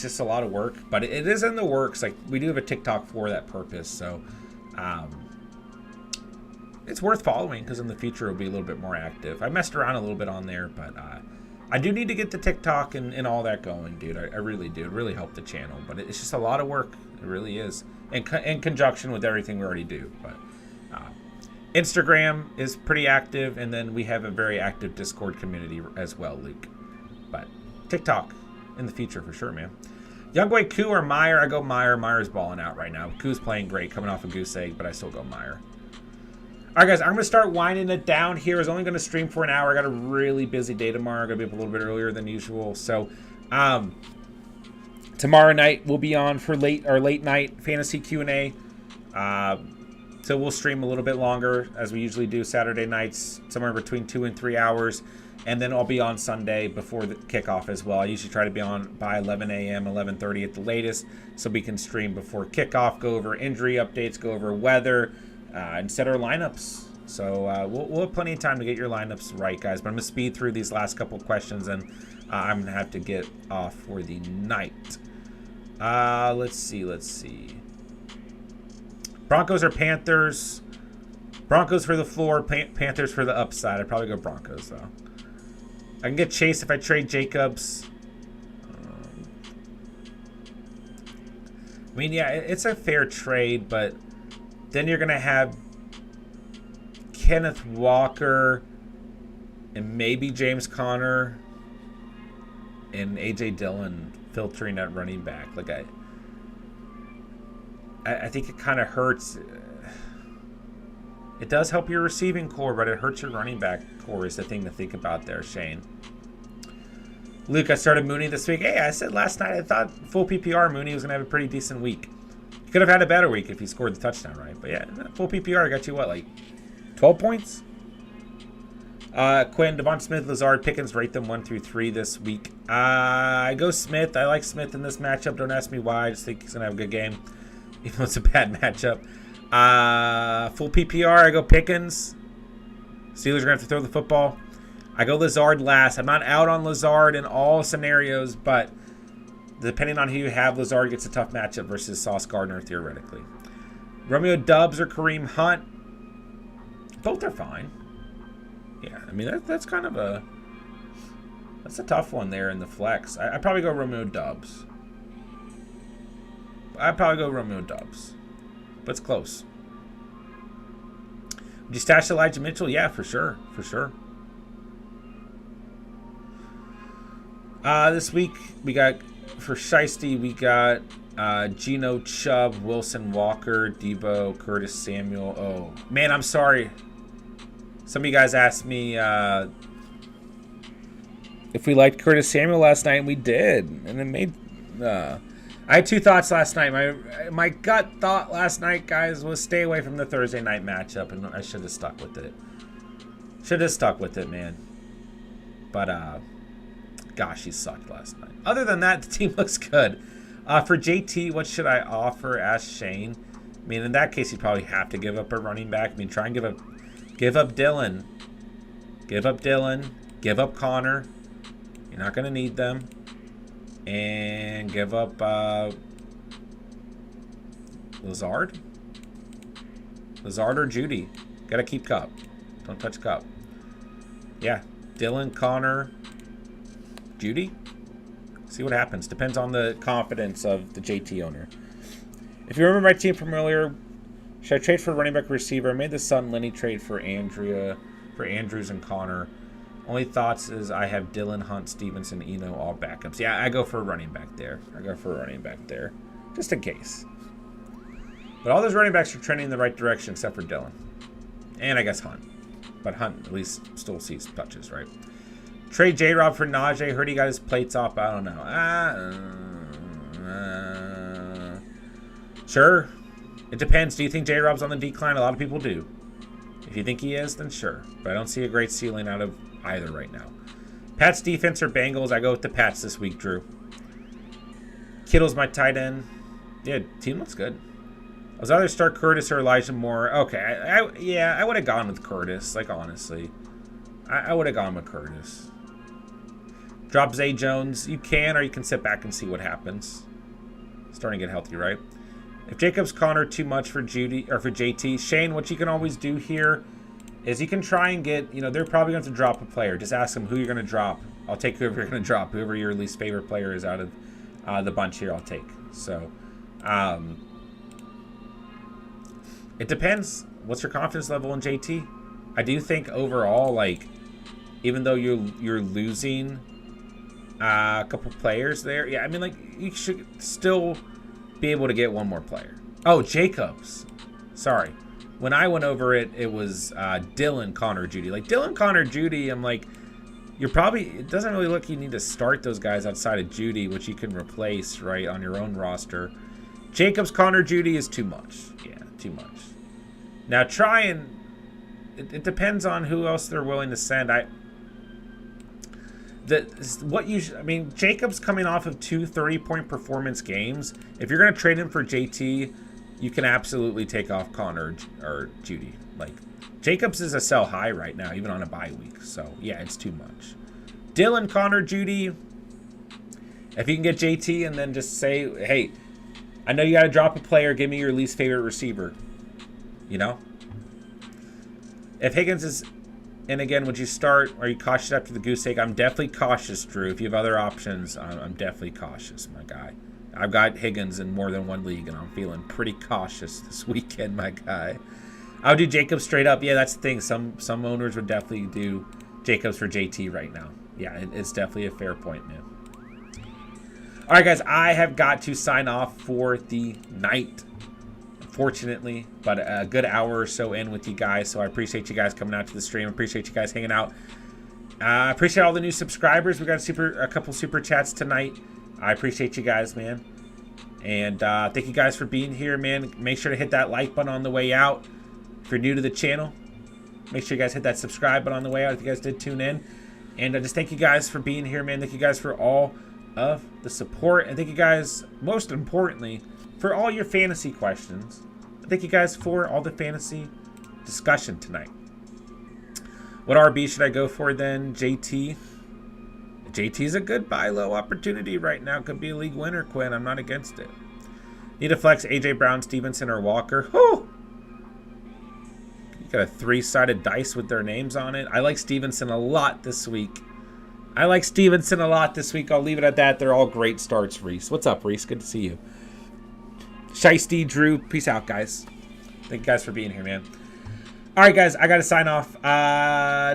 just a lot of work, but it is in the works. Like, we do have a TikTok for that purpose, so it's worth following, because in the future it'll be a little bit more active. I messed around a little bit on there, but I do need to get the TikTok and all that going, dude. I really do. It really helped the channel, but it's just a lot of work. It really is, in conjunction with everything we already do. But Instagram is pretty active, and then we have a very active Discord community as well, Luke. But TikTok in the future for sure, man. Youngboy, Koo or Meyer? I go Meyer. Meyer's balling out right now. Koo's playing great, coming off a goose egg, but I still go Meyer. All right, guys, I'm going to start winding it down here. I was only going to stream for an hour. I got a really busy day tomorrow. I'm going to be up a little bit earlier than usual. So, tomorrow night we'll be on for late night fantasy Q&A. So we'll stream a little bit longer, as we usually do Saturday nights, somewhere between 2 and 3 hours. And then I'll be on Sunday before the kickoff as well. I usually try to be on by 11 a.m., 11:30 at the latest, so we can stream before kickoff, go over injury updates, go over weather, and set our lineups. So we'll have plenty of time to get your lineups right, guys. But I'm going to speed through these last couple questions, and I'm going to have to get off for the night. Let's see. Broncos or Panthers? Broncos for the floor, Panthers for the upside. I'd probably go Broncos, though. I can get Chase if I trade Jacobs. I mean, yeah, it's a fair trade, but then you're going to have Kenneth Walker and maybe James Conner and A.J. Dillon filtering at running back. Like, I think it kind of hurts. It does help your receiving core, but it hurts your running back core is the thing to think about there, Shane. Luke, I started Mooney this week. Hey, I said last night I thought full PPR Mooney was going to have a pretty decent week. He could have had a better week if he scored the touchdown, right? But yeah, full PPR got you what, like 12 points? Quinn, Devon Smith, Lazard, Pickens, rate them 1 through 3 this week. I go Smith. I like Smith in this matchup. Don't ask me why. I just think he's going to have a good game, even though it's a bad matchup. Full PPR, I go Pickens. Steelers are going to have to throw the football. I go Lazard last. I'm not out on Lazard in all scenarios, but depending on who you have, Lazard gets a tough matchup versus Sauce Gardner, theoretically. Romeo Doubs or Kareem Hunt? Both are fine. Yeah, I mean, that's kind of a... That's a tough one there in the flex. I'd probably go Romeo Doubs. But it's close. Would you stash Elijah Mitchell? Yeah, for sure. This week we got For Shiesty, we got Geno, Chubb, Wilson, Walker, Debo, Curtis Samuel. Oh, man, I'm sorry. Some of you guys asked me if we liked Curtis Samuel last night, and we did. And it made... I had two thoughts last night. My gut thought last night, guys, was stay away from the Thursday night matchup, and I should have stuck with it. Should have stuck with it, man. But, gosh, he sucked last night. Other than that, the team looks good. For JT, what should I offer? Ask Shane. I mean, in that case, you'd probably have to give up a running back. I mean, try and give up Dillon. Give up Dillon. Give up Connor. You're not going to need them. And give up Lazard? Lazard or Judy. Got to keep Cup. Don't touch Cup. Yeah. Dillon, Connor, Judy. See what happens. Depends on the confidence of the JT owner. If you remember my team from earlier, should I trade for a running back receiver? I made the Son Lenny trade for Andrews and Connor. Only thoughts is I have Dillon, Hunt, Stevenson, Eno, all backups. Yeah, I go for a running back there. Just in case. But all those running backs are trending in the right direction except for Dillon. And I guess Hunt. But Hunt at least still sees touches, right? Trade J-Rob for Najee. Heard he got his plates off. I don't know. Sure. It depends. Do you think J-Rob's on the decline? A lot of people do. If you think he is, then sure. But I don't see a great ceiling out of either right now. Pats defense or Bengals? I go with the Pats this week, Drew. Kittle's my tight end. Yeah, team looks good. I was either start Curtis or Elijah Moore. Okay, I would have gone with Curtis. Like, honestly. I would have gone with Curtis. Drop Zay Jones. You can, or you can sit back and see what happens. Starting to get healthy, right? If Jacobs Connor too much for Judy or for JT, Shane, what you can always do here is you can try and get, they're probably going to drop a player. Just ask them who you're going to drop. I'll take whoever you're going to drop. Whoever your least favorite player is out of the bunch here, I'll take. So, it depends. What's your confidence level in JT? I do think overall, like, even though you're losing a couple players there, yeah, I mean, like, you should still be able to get one more player. Oh, Jacobs. Sorry. When I went over it, it was Dillon, Connor, Judy. Like, Dillon, Connor, Judy, I'm like, it doesn't really look you need to start those guys outside of Judy, which you can replace, right, on your own roster. Jacobs, Connor, Judy is too much. Yeah, too much. Now, try and... It depends on who else they're willing to send. Jacobs coming off of 2 30-point performance games. If you're going to trade him for JT, you can absolutely take off Connor or Judy. Like, Jacobs is a sell high right now, even on a bye week. So, yeah, it's too much. Dillon, Connor, Judy. If you can get JT and then just say, hey, I know you got to drop a player. Give me your least favorite receiver. If Higgins is... And again, would you start? Are you cautious after the goose egg? I'm definitely cautious, Drew. If you have other options, I'm definitely cautious, my guy. I've got Higgins in more than one league, and I'm feeling pretty cautious this weekend, my guy. I would do Jacobs straight up. Yeah, that's the thing. Some owners would definitely do Jacobs for JT right now. Yeah, it's definitely a fair point, man. All right, guys, I have got to sign off for the night, unfortunately, but a good hour or so in with you guys, so I appreciate you guys coming out to the stream. I appreciate you guys hanging out. I appreciate all the new subscribers. We got a couple super chats tonight. I appreciate you guys, man. And thank you guys for being here, man. Make sure to hit that like button on the way out. If you're new to the channel, make sure you guys hit that subscribe button on the way out if you guys did tune in. And just thank you guys for being here, man. Thank you guys for all of the support. And thank you guys, most importantly, for all your fantasy questions. Thank you guys for all the fantasy discussion tonight. What RB should I go for then? JT. JT's a good buy low opportunity right now. Could be a league winner, Quinn. I'm not against it. Need to flex AJ Brown, Stevenson, or Walker. Whew. You got a 3-sided dice with their names on it. I like Stevenson a lot this week. I'll leave it at that. They're all great starts, Reese. What's up, Reese? Good to see you. Shiesty, Drew. Peace out, guys. Thank you guys for being here, man. All right, guys, I got to sign off.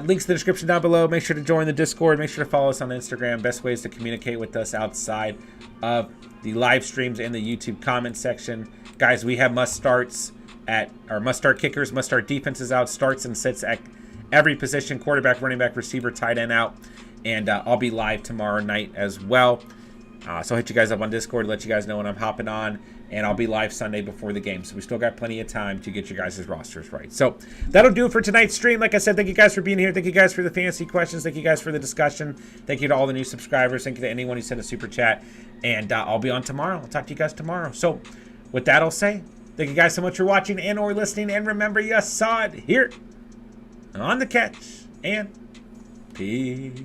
Links in the description down below. Make sure to join the Discord. Make sure to follow us on Instagram. Best ways to communicate with us outside of the live streams and the YouTube comment section. Guys, we have must-start kickers, must-start defenses out, starts and sits at every position, quarterback, running back, receiver, tight end out. And I'll be live tomorrow night as well. So I'll hit you guys up on Discord, let you guys know when I'm hopping on. And I'll be live Sunday before the game. So we still got plenty of time to get your guys' rosters right. So that'll do it for tonight's stream. Like I said, thank you guys for being here. Thank you guys for the fantasy questions. Thank you guys for the discussion. Thank you to all the new subscribers. Thank you to anyone who sent a super chat. And I'll be on tomorrow. I'll talk to you guys tomorrow. So with that, I'll say thank you guys so much for watching and or listening. And remember, you saw it here on The Catch. And peace.